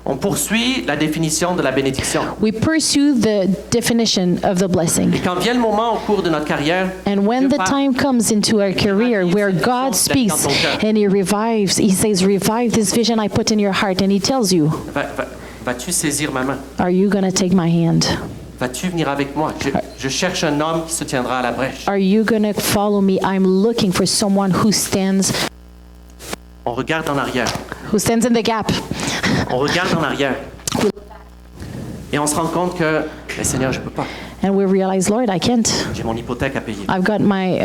On poursuit la définition de la bénédiction. We pursue the definition of the blessing. Et quand vient le moment au cours de notre carrière, And when Dieu the parle, time comes into our career where God speaks and He revives, He says, revive this vision I put in your heart, and He tells you, vas-tu saisir ma main? are you going to take my hand? Vas-tu venir avec moi? Je cherche un homme qui se tiendra à la brèche. Are you going to follow me? I'm looking for someone who stands On regarde en arrière. in the gap. On regarde en arrière. Et on se rend compte que, mais Seigneur, je ne peux pas. And we realize, Lord, I can't. J'ai mon hypothèque à payer. I've got my,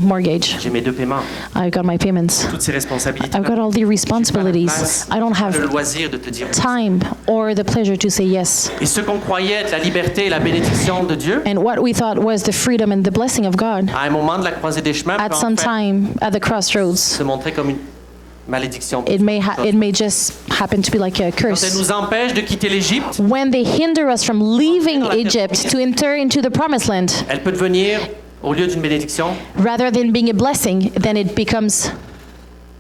mortgage. J'ai mes 2 paiements. I've got my payments. Toutes ces responsabilités. I've got all the responsibilities. I don't le have loisir de te dire. time or the pleasure to say yes. Et ce qu'on croyait être la liberté et la bénédiction de Dieu, And what we thought was the freedom and the blessing of God, à un moment de la croisée des chemins, at peut some en fait time at the crossroads, se montrer comme une malédiction. it may just happen to be like a Quand elle curse. nous empêche de quitter l'Égypte, When they hinder us from leaving Egypt to enter into the promised land, elle peut devenir, au lieu d'une bénédiction, rather than being a blessing, then it becomes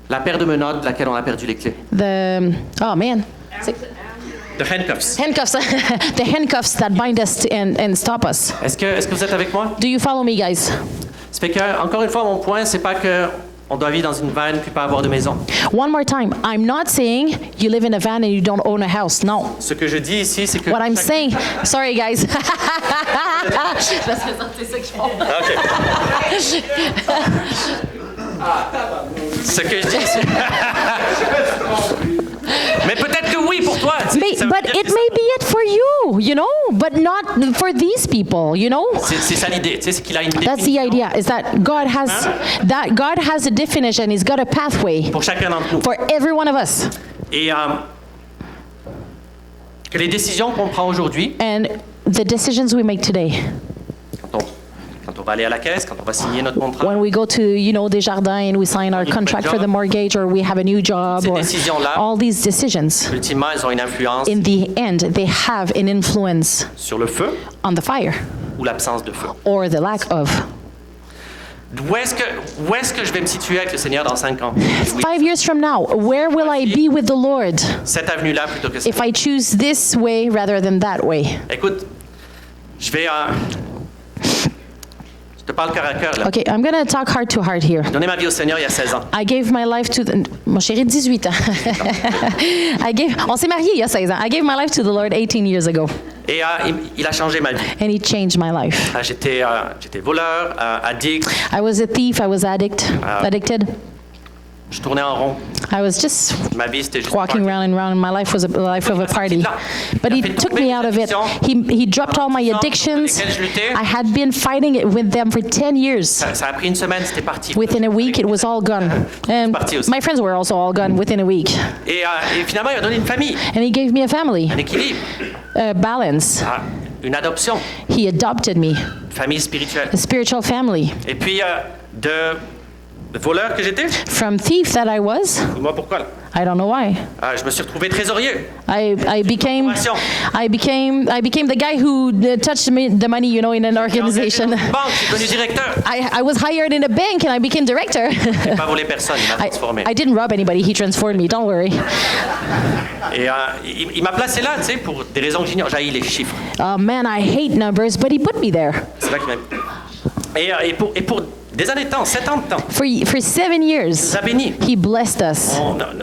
la paire de menottes de laquelle on a perdu les clés. oh man, The handcuffs. handcuffs, the handcuffs that bind us and stop us. Est-ce que vous êtes avec moi? Do you follow me, guys? Ça fait que, encore une fois, mon point, c'est pas que on doit vivre dans une vanne puis pas avoir de maison. One more time, I'm not saying you live in a van and you don't own a house. No. Ce que je dis ici, c'est que What I'm saying, sorry guys. Ce que je dis, c'est... Mais peut-être que oui pour toi. tu sais, ça veut But dire it que may be it for you, but not for these people, c'est ça l'idée, tu sais, c'est qu'il a une That's the définition idea, is that God has a definition, He's got a pathway pour chacun d'entre nous. for every one of us. Et que les décisions qu'on prend aujourd'hui, And the decisions we make today, quand on va aller à la caisse, quand on va signer notre contrat, when we go to, Desjardins and we sign our contract for the mortgage or we have a new job, Ces or décisions-là, all these decisions, ultimement, elles ont une influence in the end, they have an influence sur le feu on the fire ou l'absence de feu. or the lack of. Où est-ce que je vais me situer avec le Seigneur dans 5 ans? Oui, 5 years from now, where will I be with the Lord cette avenue-là plutôt que if cette. I choose this way rather than that way? Écoute, je vais... je te parle cœur à cœur, là. Okay, I'm going to talk heart to heart here. J'ai donné ma vie au Seigneur il y a 16 ans. I gave my life to mon chéri, 18 ans. On s'est mariés il y a 16 ans. I gave my life to the Lord 18 years ago, Et il a changé ma vie. and He changed my life. J'étais voleur, addict, I was a thief, I was addicted. Je tournais en rond. I was just Ma vie, c'était juste walking party. round and round. My life was a life of a party. But he took me out of it. He dropped all my addictions. I had been fighting it with them for 10 years. Ça a pris une semaine, c'était parti. Within a week, it was all gone. And my friends were also all gone within a week. Et finalement, il a donné une famille, And he gave me a family, un équilibre, balance. une adoption, He adopted me, une famille spirituelle. a spiritual family. Et puis, de voleur que j'étais, From thief that I was, moi pourquoi là? I don't know why. Je me suis retrouvé trésorier. I became the guy who touched the money, you know, in an organization. Banque, je suis devenu directeur. I was hired in a bank and I became director. Je n'ai pas volé personne, il m'a transformé. I didn't rob anybody. He transformed me. Don't worry. Et il m'a placé là, tu sais, pour des raisons que j'ignore. J'haïs les chiffres. Oh man, I hate numbers, but he put me there. C'est là qu'il m'a mis. Et pour des années de temps, 7 ans de temps, For 7 il years, nous a bénis. he blessed us.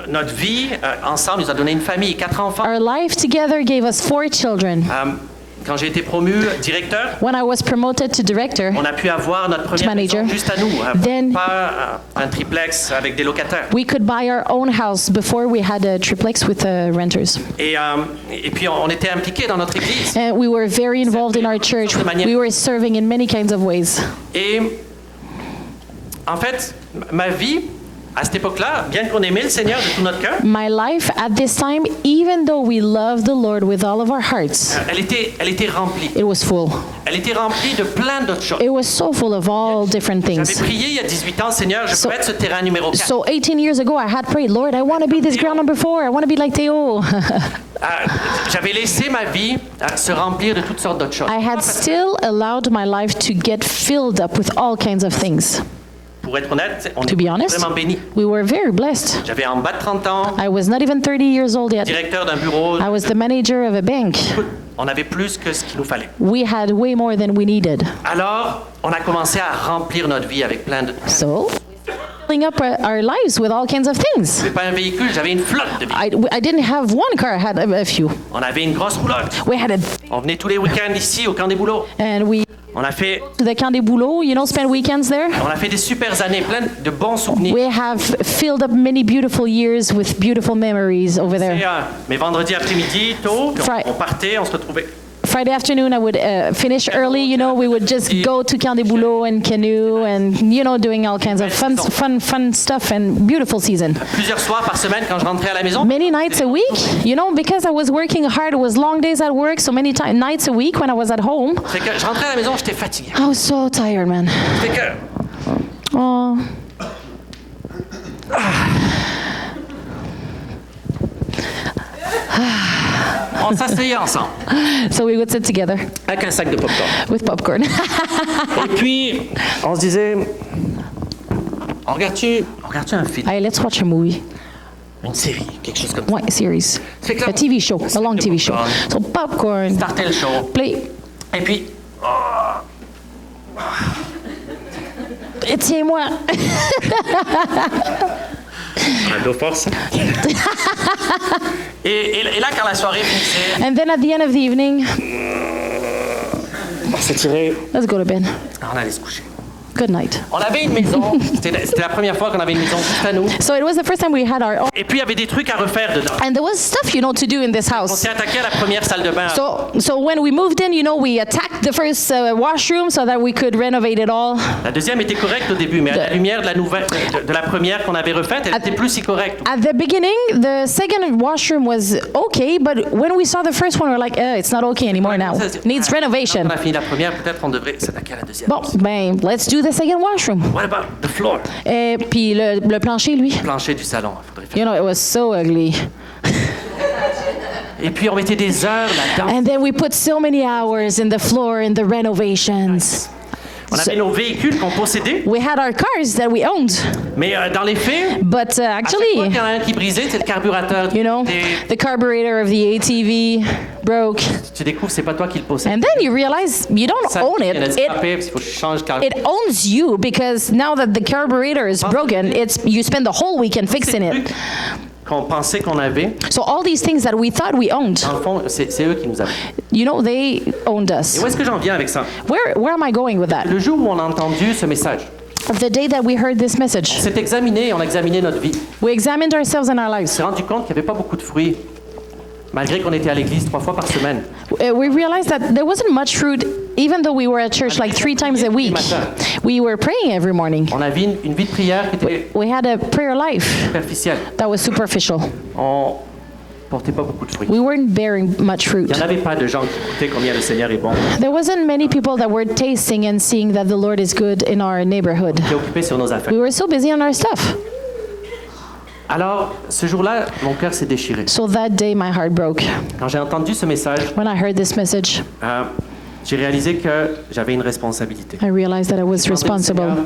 Notre vie, ensemble, il nous a donné une famille, 4 enfants. Our life together gave us 4 children. Quand j'ai été promu directeur, When I was promoted to director, on a pu avoir notre première Manager. maison juste à nous. Then- Pas un triplex avec des locataires. we could buy our own house before we had a triplex with renters. Et puis, on était impliqués dans notre église. And we were very involved in our church. We were serving in many kinds of ways. Et en fait, ma vie, à cette époque-là, bien qu'on aimait le Seigneur de tout notre cœur, My life at this time, even though we loved the Lord with all of our hearts, elle était remplie. it was full. Elle était remplie de plein d'autres choses. It was so full of all different J'avais things. prié il y a 18 ans, Seigneur, je So- peux être ce terrain numéro 4. So 18 years ago, I had prayed, Lord, I want to be this ground number 4. I want to be like Theo. J'avais laissé ma vie se remplir de toutes sortes d'autres choses. I had still allowed my life to get filled up with all kinds of things. Pour être honnête, on To be était honest, vraiment bénis. we were very blessed. J'avais en bas de 30 ans, I was not even 30 years old yet. directeur d'un bureau. I was the manager of a bank. On avait plus que ce qu'il nous fallait. We had way more than we needed. Alors, on a commencé à remplir notre vie avec plein de... So, filling up our lives with all kinds of things. J'avais pas un véhicule, j'avais une flotte de véhicules. I didn't have one car, I had a few. On avait une grosse roulotte. We had a, On venait tous les week-ends ici au camp des boulots. and we, On a fait the Camp des Boulots, you know, spent weekends there. des super années, plein de bons souvenirs. We have filled up many beautiful years with beautiful memories over Et, there. mais vendredi après-midi, tôt, puis on partait, on se retrouvait. Friday afternoon, I would finish early, you know, we would just go to Camp des Boulots and canoe and, you know, doing all kinds of fun stuff and beautiful season. Plusieurs soirs par semaine quand je rentrais à la maison. Many nights a week, you know, because I was working hard, it was long days at work, so many nights a week when I was at home. C'est que je rentrais à la maison, j'étais fatigué. I was so tired, man. C'est que Oh. on s'asseyait ensemble So we would sit together avec un sac de popcorn. with popcorn. Et puis, on se disait, on regarde-tu un film, Hey, let's watch a movie. une série, quelque chose comme ça. What series? Fait que là, A TV show, a long de TV show. popcorn. So popcorn, Startait le show. play. Et puis, Et tiens-moi. un dos force. et là, quand la soirée finissait, And then at the end of the evening, on s'étirait, let's go to bed. on allait se coucher. Good night. On avait une maison, c'était la première fois qu'on avait une maison juste à nous. So it was the first time we had our own. Et puis, il y avait des trucs à refaire dedans. And there was stuff, you know, to do in this On house. s'est attaqué à la première salle de bain. So when we moved in, you know, we attacked the first washroom so that we could renovate it all. La deuxième était correcte au début, mais à la lumière de la nouvelle, de la première qu'on avait refaite, elle était plus si correcte. At the beginning, the second washroom was okay, but when we saw the first one, we're like, it's not okay anymore now. Needs renovation. Quand on a fini la première, peut-être on devrait s'attaquer à la deuxième. Bon, ben, let's do the second washroom. What about the floor? Et puis le plancher, lui, Plancher du salon, il faudrait faire. you know, it was so ugly. Et puis on mettait des heures là-dedans. And then we put so many hours in the floor in the renovations. On avait nos véhicules qu'on possédait, We had our cars that we owned, mais dans les faits, but à chaque fois actually, qu'il y en a un qui brisait, c'est le carburateur. you know, the carburetor of the ATV broke. Tu découvres, c'est pas toi qui le possède. And then you realize you don't Ça, own il y en a it. des frappés, parce qu'il faut que je change le carbuраteur. It owns you because now that the carburetor is broken, you spend the whole weekend fixing it. Qu'on pensait qu'on avait, So all these things that we thought we owned, dans le fond, c'est eux qui nous avaient. you know, they owned Et us. où est-ce que j'en viens avec ça? Where am I going with that? Le jour où on a entendu ce message, the day that we heard this On message. s'est examiné, on a examiné notre vie. We examined ourselves and our On lives. s'est rendu compte qu'il n'y avait pas beaucoup de fruits, malgré qu'on était à l'église 3 fois par semaine. We realized that there wasn't much fruit, even though we were at church like 3 times a week. We were praying every morning. On avait une vie de prière qui était We had a prayer life superficielle. that was superficial. On portait pas beaucoup de fruits. We weren't bearing much fruit. Il n'y en avait pas de gens qui écoutaient combien le Seigneur est bon, There wasn't many people that were tasting and seeing that the Lord is good in our neighborhood. qui occupés sur nos affaires. We were so busy on our stuff. Alors, ce jour-là, mon cœur s'est déchiré. So that day my heart broke. Quand j'ai entendu ce message, When I heard this message, j'ai réalisé que j'avais une responsabilité. I realized that I was J'ai demandé, responsible. Seigneur,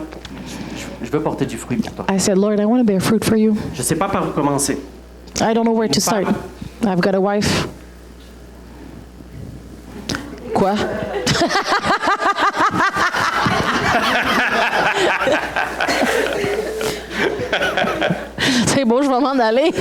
je veux porter du fruit pour toi. I said, Lord, I want to bear fruit for you. Je ne sais pas par où commencer. I don't know where to start. I've got a wife. Quoi? C'est beau, je vais m'en aller.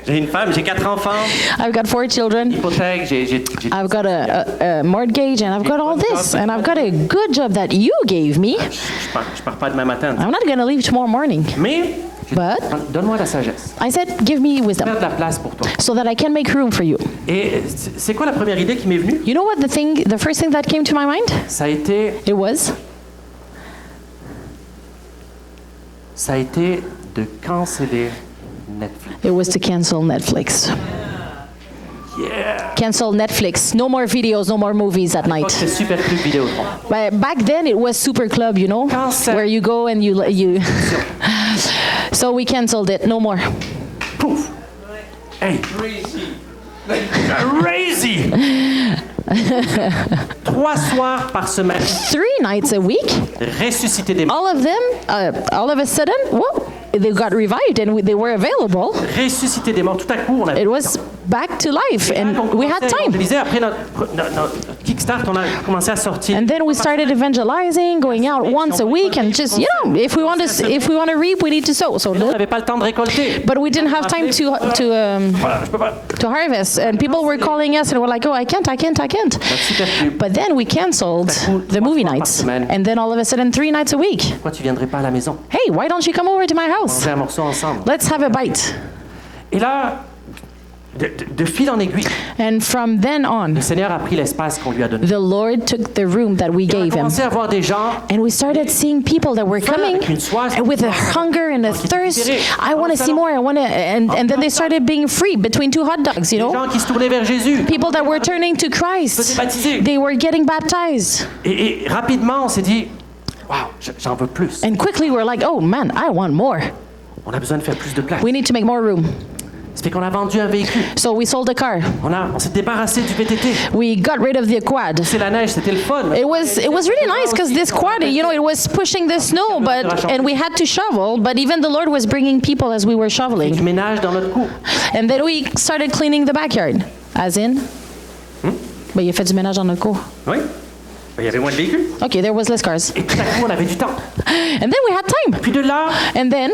J'ai une femme, j'ai 4 enfants, I've got 4 children. hypothèque, j'ai I've got a mortgage and I've got all this. And I've got a good job that you gave me. je pars pas demain matin. I'm not going to leave tomorrow morning. Mais But donne-moi la sagesse. I said, give me Faire wisdom de la place pour toi. so that I can make room for you. Et c'est quoi la première idée qui m'est venue? You know what the first thing that came to my mind? Ça a été de canceller Netflix. It was to cancel Netflix. Yeah! Cancel Netflix. No more videos, no more movies at night. C'est Super Club Vidéotron. But back then it was Super Club, you know, Cancel. where you go and you. So we canceled it. No more. Pouf! Hey! Crazy! 3 soirs par semaine, 3 nights a week, ressuscité des morts. all of them, all of a sudden, whoa, they got revived and they were available. Ressuscité des morts. Tout à coup, on a It was back to life and we had time. Après notre Kickstart, on a commencé à sortir. And then we started evangelizing, going out once a week, and just if we want to reap, we need to sow. So, On n'avait pas le temps de récolter. but we didn't have time Voilà, je peux pas. to harvest, and people were calling us and we're like, oh, I can't. Notre Super Club. But then we canceled the movie nights, and then all of a sudden 3 nights a week. Pourquoi tu viendrais pas à la maison? Hey, why don't you come over to my house? Manger un morceau ensemble. Let's have a bite. Et là, de fil en aiguille, And from then on, le Seigneur a pris l'espace qu'on lui a donné. the Lord took the room that we Et on a gave him. commencé à voir des gens And we started seeing people that were coming with a hunger and a thirst. I want to see more. And then they started being free between 2 hot dogs, you des know? gens qui se tournaient vers Jésus. People that were turning to Christ. They were getting baptized. Et rapidement, on s'est dit, waouh, j'en veux plus. And quickly we're like, oh man, I want more. On a besoin de faire plus de place. We need to make more room. Ça fait qu'on a vendu un véhicule. So we sold a car. On s'est débarrassé du VTT. We got rid of the quad. C'est la neige, c'était le fun. It was really nice because this quad, you know, it was pushing the snow, and we had to shovel. But even the Lord was bringing people as we were Du shoveling. ménage dans notre cour. And then we started cleaning the backyard. As in? Ben, il a fait du ménage dans notre cour. Oui. Il y avait moins de véhicules. Okay, there was less cars. Et tout à coup, on avait du temps. And then we had time. Puis de là, And then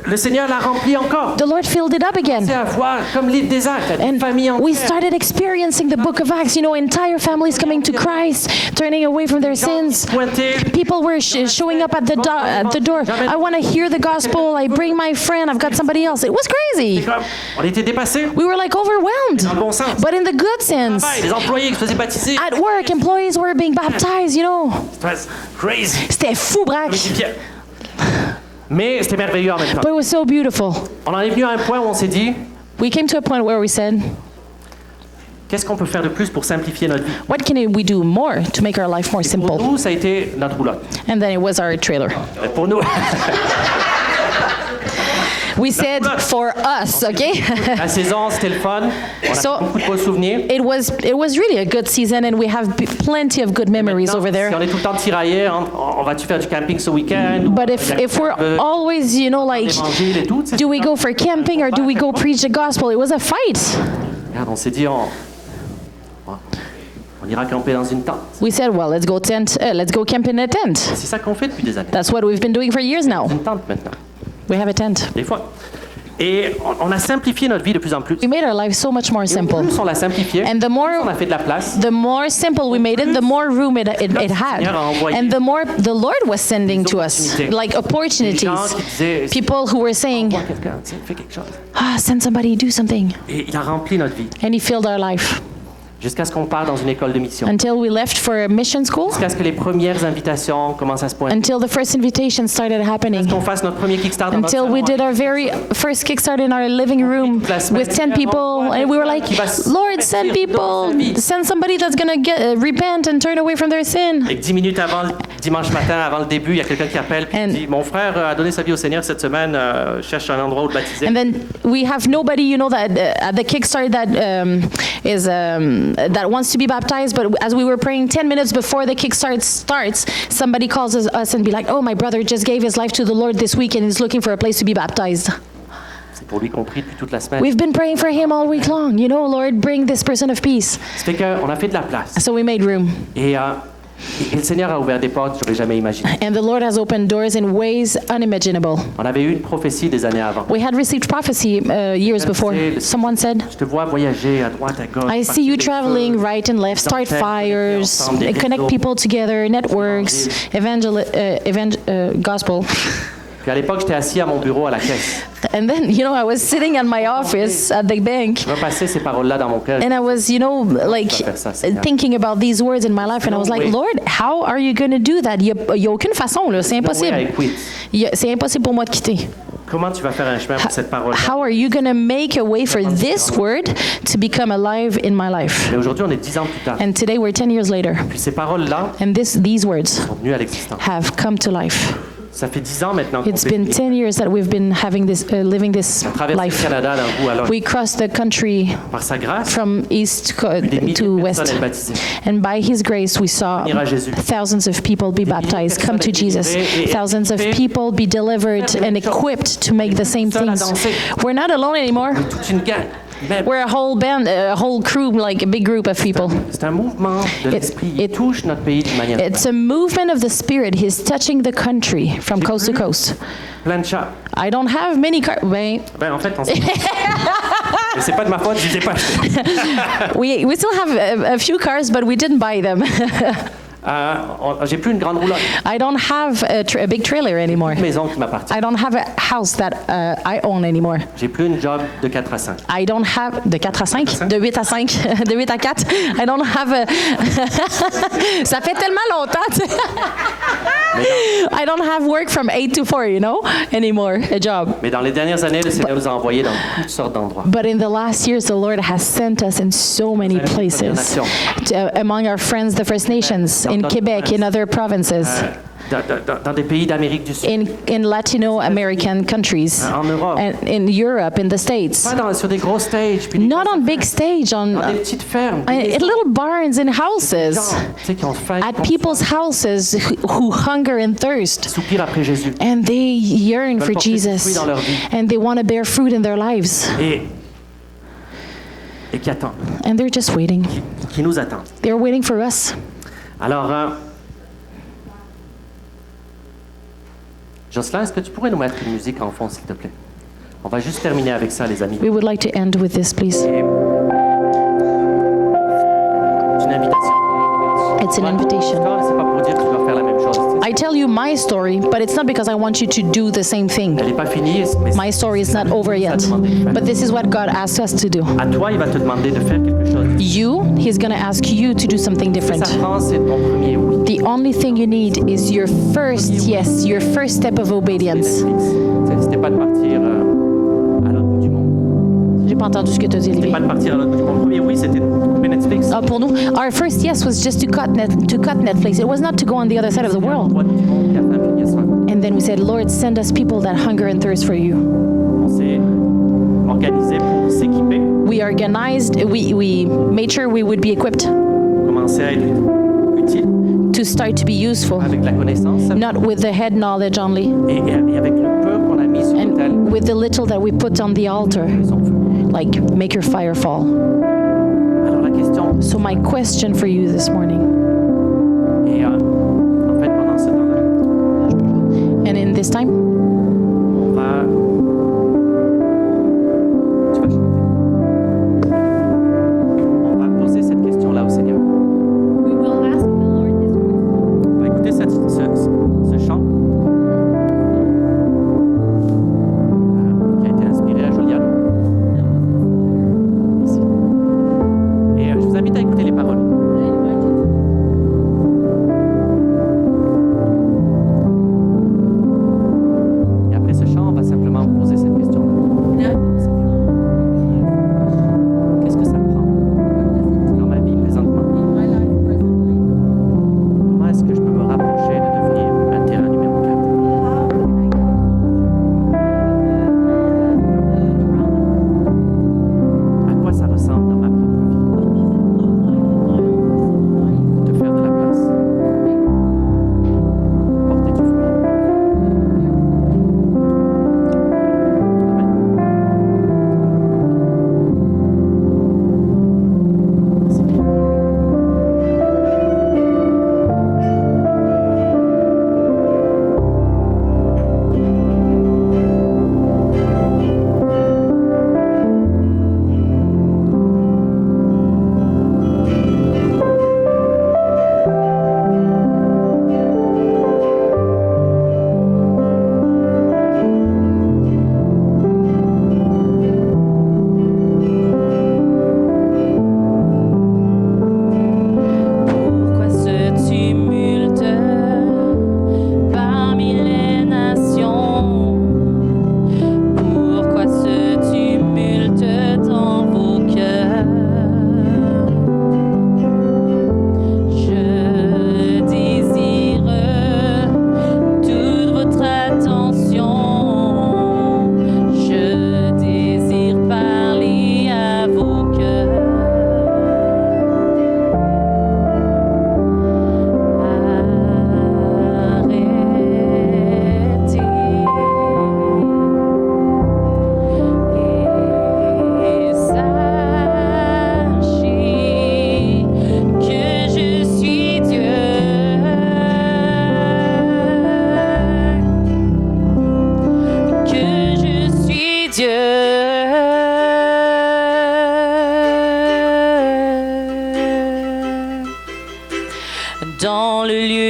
le Seigneur l'a rempli encore. the Lord filled it up C'est again. à voir comme livre des actes, une And famille we entière. started experiencing the book of Acts, you know, entire families coming to Christ, turning away from their sins. Pointé. People were showing up at the door. I want to hear the gospel. I bring my friend. I've got somebody else. It was crazy. On était dépassés. We were like overwhelmed, Dans le bon sens. but in the good sense. Les employés qui se faisaient baptiser. At work, employees were being baptized, you know. C'était crazy. C'était fou, braque. Avec des pierres. Mais c'était merveilleux en même temps. But it was so beautiful. On en est venu à un point où on s'est dit, We came to a point where we said, qu'est-ce qu'on peut faire de plus pour simplifier notre vie? what can we do more to make our life more Pour simple? nous, ça a été notre roulotte. And then it was our trailer. Pour nous, We said, for us, okay? la saison, c'était le fun. On a So- beaucoup de beaux souvenirs. It was really a good season, and we have plenty of good memories Maintenant, over Si there. on est tout le temps tiraillé, on va-tu faire du camping ce week-end? Ou But if we're always, you know, like, l'évangile et tout, tu sais, do we go for camping or do we go preach the gospel? It was a fight. Regarde, on s'est dit, on ira camper dans une tente. We said, well, let's go camp in a tent. C'est ça qu'on fait depuis des années. That's what we've been doing for years now. Une tente maintenant, We have a tent. des fois. Et on a simplifié notre vie de plus en plus. We made our life so much more Et simple. plus on l'a simplifié, And the plus more on a fait de la place. the more simple we made it, the more room it had. And the more the Lord was sending to us, like Des gens opportunities. qui disaient, People who were saying, envoie quelqu'un, tiens, fais quelque chose. send somebody, do something. Et il a rempli notre vie. And He filled our life. Jusqu'à ce qu'on parte dans une école de mission. Until we left for a mission school, Jusqu'à ce que les premières invitations commencent à se pointer. until the first invitation started happening. Qu'on fasse notre premier Kickstart dans notre Until we salon. did our very first Kickstart in our living room with 10 people, and we were like, Lord, send people, send somebody that's gonna repent and turn away from their sin. Et 10 minutes avant le dimanche matin, avant le début, il y a quelqu'un qui appelle et And- dit mon frère a donné sa vie au Seigneur cette semaine, cherche un endroit où le baptiser. And then we have nobody, that at the Kickstart that that wants to be baptized. But as we were praying 10 minutes before the Kickstart starts, somebody calls us and be like, "Oh, my brother just gave his life to the Lord this week and is looking for a place to be baptized." C'est pour lui qu'on prie depuis toute la semaine. We've been praying for him all week long. Lord, bring this person of peace. Ça fait qu'on a fait de la place. So we made room. Et le Seigneur a ouvert des portes que j'aurais jamais imaginées. And the Lord has opened doors in ways unimaginable. On avait eu une prophétie des années avant. We had received prophecy years before. Someone said, Je te vois voyager à droite, à gauche. I see you traveling right and left, start fires, connect people together, networks, gospel. Puis à l'époque, j'étais assis à mon bureau à la caisse. And then, I was sitting at my office at the bank, Je repassais ces paroles-là dans mon cœur. and I was, like thinking about these words in my life, and I was like, Lord, how are you going to do that? Il y a aucune façon, là, c'est impossible. C'est impossible pour moi de quitter. Comment tu vas faire un chemin pour cette parole-là? How are you going to make a way for this word to become alive in my life? Et aujourd'hui, on est 10 ans plus tard. And today we're 10 years later, Puis ces paroles-là and these words sont venues à l'existence. have come to life. Ça fait 10 ans maintenant qu'on It's been 10 years that we've been having this, living this On traverse le life. Canada d'un bout à l'autre. We crossed the country Par sa grâce, from east des milliers to de west. personnes être baptisées. And by His grace, we saw Venir à Jésus. thousands of people be baptized, come to Jesus. Thousands of people be delivered and equipped to make the same things. We're not alone anymore. Toute une gang. Même. We're a whole band, a whole crew, like a big group of people. C'est un mouvement de l'esprit. Il touche notre pays d'une manière. It's a movement of the Spirit. He's touching the country from coast to coast. Plein de chats. I don't have many cars. Ben, en fait, on sait pas. Mais c'est pas de ma faute, je les ai pas achetés. We still have a few cars, but we didn't buy them. J'ai plus une grande roulotte. I don't have a big trailer anymore. Une maison qui m'appartient. I don't have a house that I own anymore. J'ai plus une job de 4 à 5. I don't have de 4 à 5, de 8 à 5, de 8 à 4. I don't have a Ça fait tellement longtemps. Tu sais. I don't have work from 8 to 4, anymore, a job. Mais dans les dernières années, le Seigneur nous a envoyés dans toutes sortes d'endroits. But in the last years, the Lord has sent us in so many places. Among our friends, the First Nations, in Quebec, in other provinces, Dans des pays d'Amérique du Sud. in Latino American countries, En Europe. and in Europe, in the States. Pas sur des gros stages. Puis des Not on big stage, dans on des petites fermes. Des in maisons. little barns and Gens, houses, tu sais, qui ont faim. at people's houses who hunger and thirst. Soupirent après Jésus. And they yearn for porter du fruit Jesus, dans leur vie. and they want to bear fruit in their lives, Et qui attendent. and they're just waiting. Qui nous attendent. They're waiting for us. Alors, Jocelyn, est-ce que tu pourrais nous mettre une musique en fond, s'il te plaît? On va juste terminer avec ça, les amis. We would like to end with this, please. C'est une invitation. It's an invitation. C'est pas pour dire que tu dois faire la même chose. I tell you my story, but it's not because I want you to do the same thing. Elle n'est pas finie. Mais My story is not over yet. But this is what God asks us to do. à toi, il va te demander de faire quelque chose. He's going to ask you to do something Ça different. prend, c'est ton premier oui. The only thing you need is your first yes, your first step of obedience. C'était pas de partir à l'autre bout du monde. J'ai pas entendu ce que tu as dit, C'était Olivier. pas de partir à l'autre bout du monde. Le premier oui, c'était de couper Netflix. Pour nous, our first yes was just to cut Netflix. It was not to go on the other side of the world. Droite du monde qui a faim, puis qui a soif. And then we said, Lord, send us people that hunger and thirst for you. On s'est organisé pour s'équiper, We organized, we made sure we would be equipped commencer à être utile to start to be useful, avec la connaissance not with the head knowledge only, et avec le peu qu'on a mis sur l'autel. and with the little that we put on the altar, Son feu. like make your fire fall. Alors la question, So my question for you this morning, et en fait pendant ce temps-là, and in this time, on va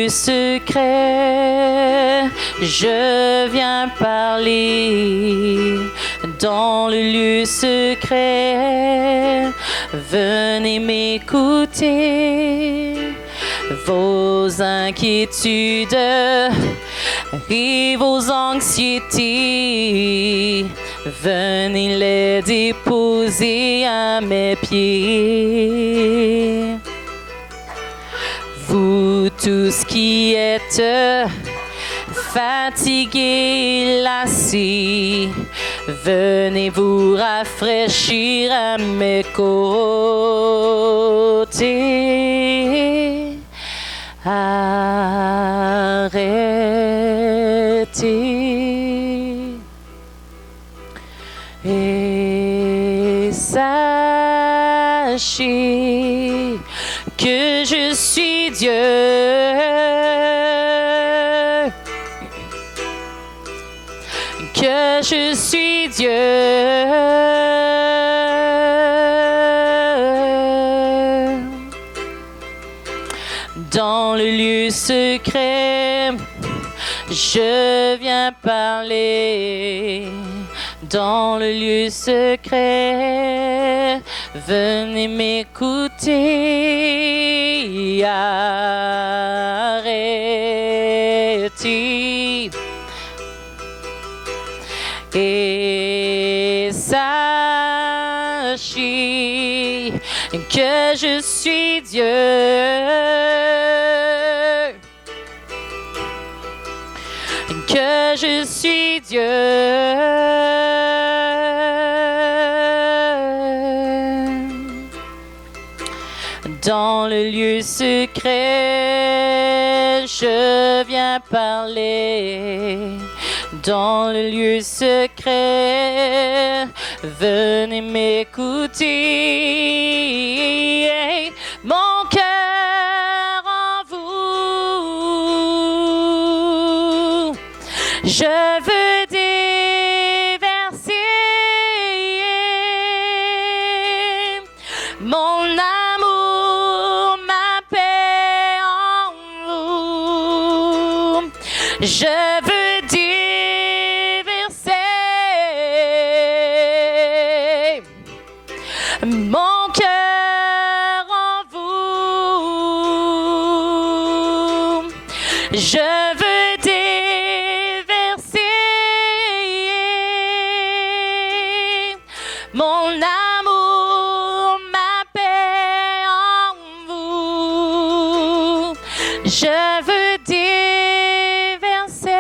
lieu secret, je viens parler. Dans le lieu secret, venez m'écouter. Vos inquiétudes et vos anxiétés, venez les déposer à mes pieds. Vous tous qui êtes fatigués, lassés, venez vous rafraîchir à mes côtés. Arrêtez et sachez que je suis Dieu, que je suis Dieu. Dans le lieu secret, je viens parler. Dans le lieu secret, venez m'écouter. Arrêtez et sachez que je suis Dieu, que je suis Dieu. Dans le lieu secret, je viens parler. Dans le lieu secret, venez m'écouter. Mon cœur en vous, je veux déverser mon amour, ma paix en vous. Je veux déverser mon cœur en vous. Je veux déverser mon amour, ma paix en vous. Je veux déverser.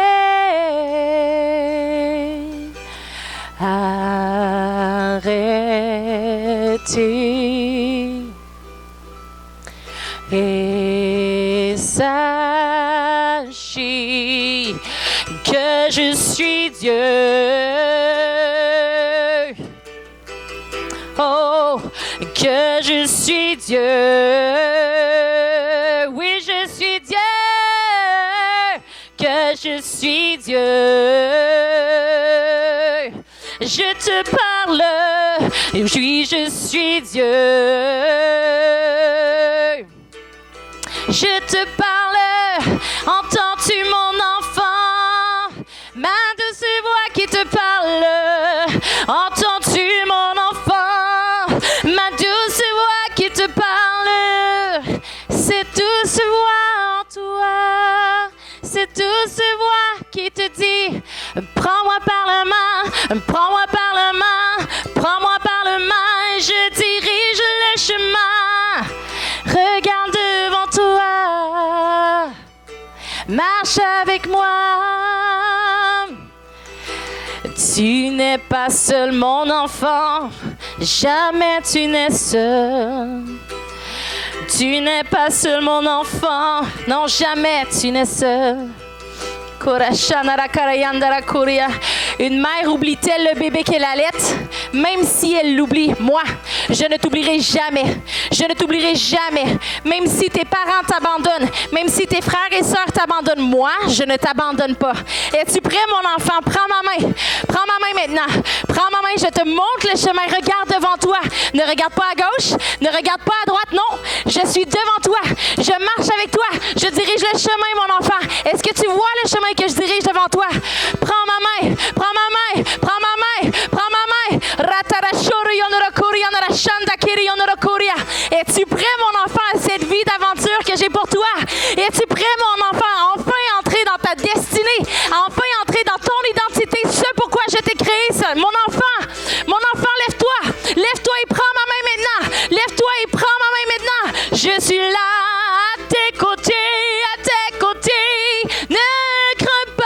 Arrêtez et sachez que je suis Dieu. Oh, que je suis Dieu. Oui, je suis Dieu. Que je suis Dieu. Je te parle, oui, je suis Dieu. Je te parle, entends-tu mon enfant? Ma douce voix qui te parle, entends-tu mon enfant? Ma douce voix qui te parle, cette douce voix en toi, cette douce voix qui te dit, prends-moi par la main, prends-moi par la main, prends-moi par la main, et je dirige le chemin. Regarde devant toi, marche avec moi. Tu n'es pas seul, mon enfant, jamais tu n'es seul. Tu n'es pas seul, mon enfant, non, jamais tu n'es seul. Une mère oublie-t-elle le bébé qu'elle allait? Même si elle l'oublie, moi, je ne t'oublierai jamais. Je ne t'oublierai jamais. Même si tes parents t'abandonnent, même si tes frères et sœurs t'abandonnent, moi, je ne t'abandonne pas. Es-tu prêt, mon enfant? Prends ma main. Prends ma main maintenant. Prends ma main, je te montre le chemin. Regarde devant toi. Ne regarde pas à gauche, ne regarde pas à droite, non. Je suis devant toi. Je Je marche avec toi. Je dirige le chemin, mon enfant. Est-ce que tu vois le chemin que je dirige devant toi? Prends ma main. Prends ma main. Prends ma main. Prends ma main. Es-tu prêt, mon enfant, à cette vie d'aventure que j'ai pour toi? Es-tu prêt, mon enfant, à enfin entrer dans ta destinée, à enfin entrer dans ton identité, ce pourquoi je t'ai créé, ça? Mon enfant, lève-toi. Lève-toi et prends ma main maintenant. Lève-toi et prends ma main maintenant. Je suis là à tes côtés, à tes côtés. Ne crains pas.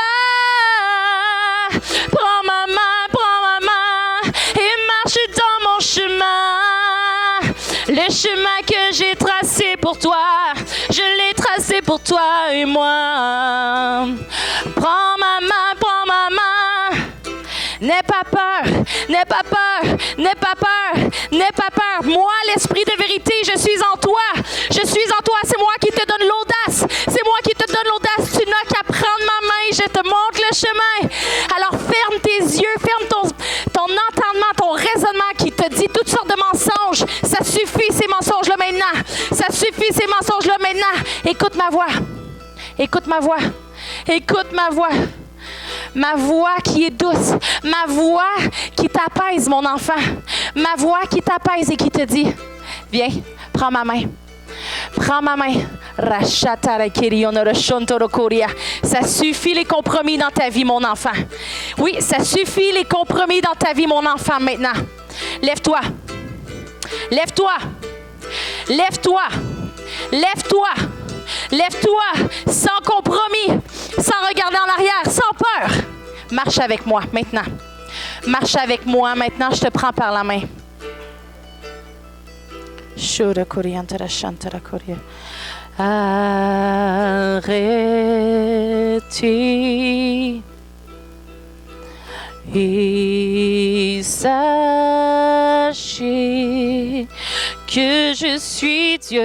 Prends ma main et marche dans mon chemin. Le chemin que j'ai tracé pour toi, je l'ai tracé pour toi et moi. Prends ma main, prends ma main. N'aie pas peur, n'aie pas peur, n'aie pas peur, n'aie pas peur. Moi, l'esprit de vérité, je suis en toi. Je suis en toi, c'est moi qui te donne l'audace. C'est moi qui te donne l'audace. Tu n'as qu'à prendre ma main, je te montre le chemin. Alors ferme tes yeux, ferme ton entendement, ton raisonnement qui te dit toutes sortes de mensonges. Ça suffit ces mensonges-là maintenant. Ça suffit ces mensonges-là maintenant. Écoute ma voix. Écoute ma voix. Écoute ma voix. Ma voix qui est douce, ma voix qui t'apaise, mon enfant. Ma voix qui t'apaise et qui te dit, viens, prends ma main. Prends ma main. Ça suffit les compromis dans ta vie, mon enfant. Oui, ça suffit les compromis dans ta vie, mon enfant, maintenant. Lève-toi. Lève-toi. Lève-toi. Lève-toi. Lève-toi, sans compromis, sans regarder en arrière, sans peur. Marche avec moi maintenant. Marche avec moi maintenant, je te prends par la main. Arrêtez et sachez que je suis Dieu.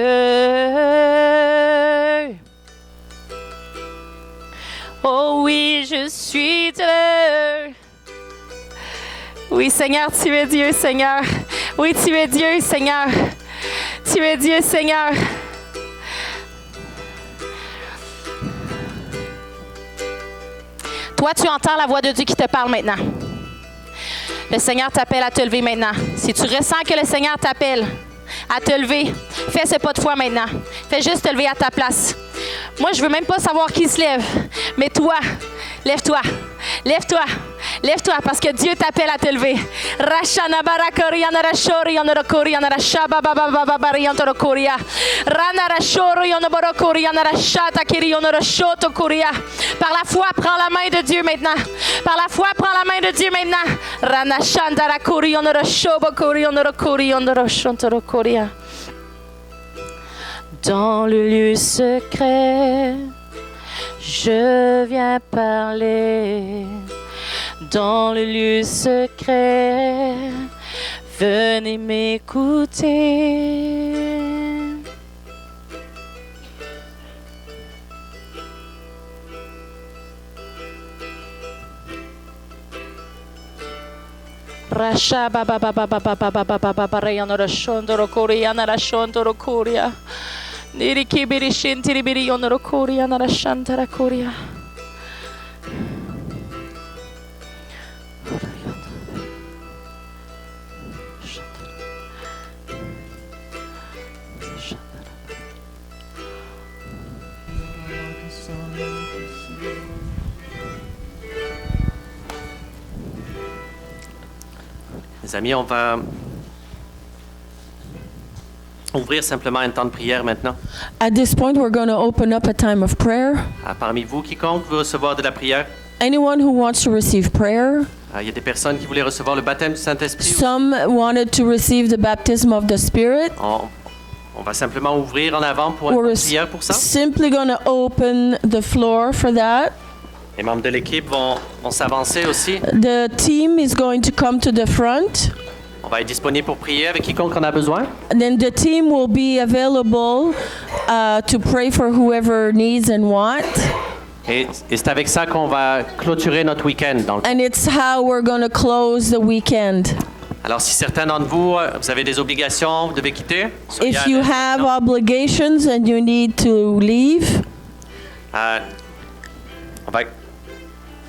Oh oui, je suis Dieu. Oui, Seigneur, tu es Dieu, Seigneur. Oui, tu es Dieu, Seigneur. Tu es Dieu, Seigneur. Toi, tu entends la voix de Dieu qui te parle maintenant. Le Seigneur t'appelle à te lever maintenant. Si tu ressens que le Seigneur t'appelle à te lever, fais ce pas de foi maintenant. Fais juste te lever à ta place. Moi, je veux même pas savoir qui se lève. Mais toi, lève-toi. Lève-toi. Lève-toi parce que Dieu t'appelle à te lever. Par la foi, prends la main de Dieu maintenant. Par la foi, prends la main de Dieu maintenant. Dans le lieu secret, je viens parler. Dans le lieu secret, venez m'écouter. Rasha baba baba baba baba baba baba rayonoro shondoro korea nara shondoro korea. Niri kibiri shintiri biri yonoro korea nara shantara korea. Les amis, on va ouvrir simplement un temps de prière maintenant. At this point, we're going to open up a time of prayer. Parmi vous, quiconque veut recevoir de la prière, Anyone who wants to receive prayer, il y a des personnes qui voulaient recevoir le baptême du Saint-Esprit. some wanted to receive the baptism of the Spirit. On va simplement ouvrir en avant pour une prière pour ça. Simply going to open the floor for that. Les membres de l'équipe vont s'avancer aussi. The team is going to come to the front. On va être disponible pour prier avec quiconque en a besoin. And then the team will be available to pray for whoever needs and want. Et c'est avec ça qu'on va clôturer notre week-end. And it's how we're going to close the weekend. Alors, si certains d'entre vous, vous avez des obligations, vous devez quitter. soyez If à you l'aise have maintenant. obligations and you need to leave, On va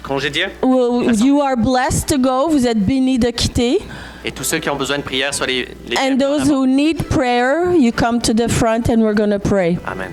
congédier. you are blessed to go. Vous êtes bénis de quitter. Et tous ceux qui ont besoin de prière, soient les And bienvenus en those avant. who need prayer, you come to the front and we're going to pray. Amen.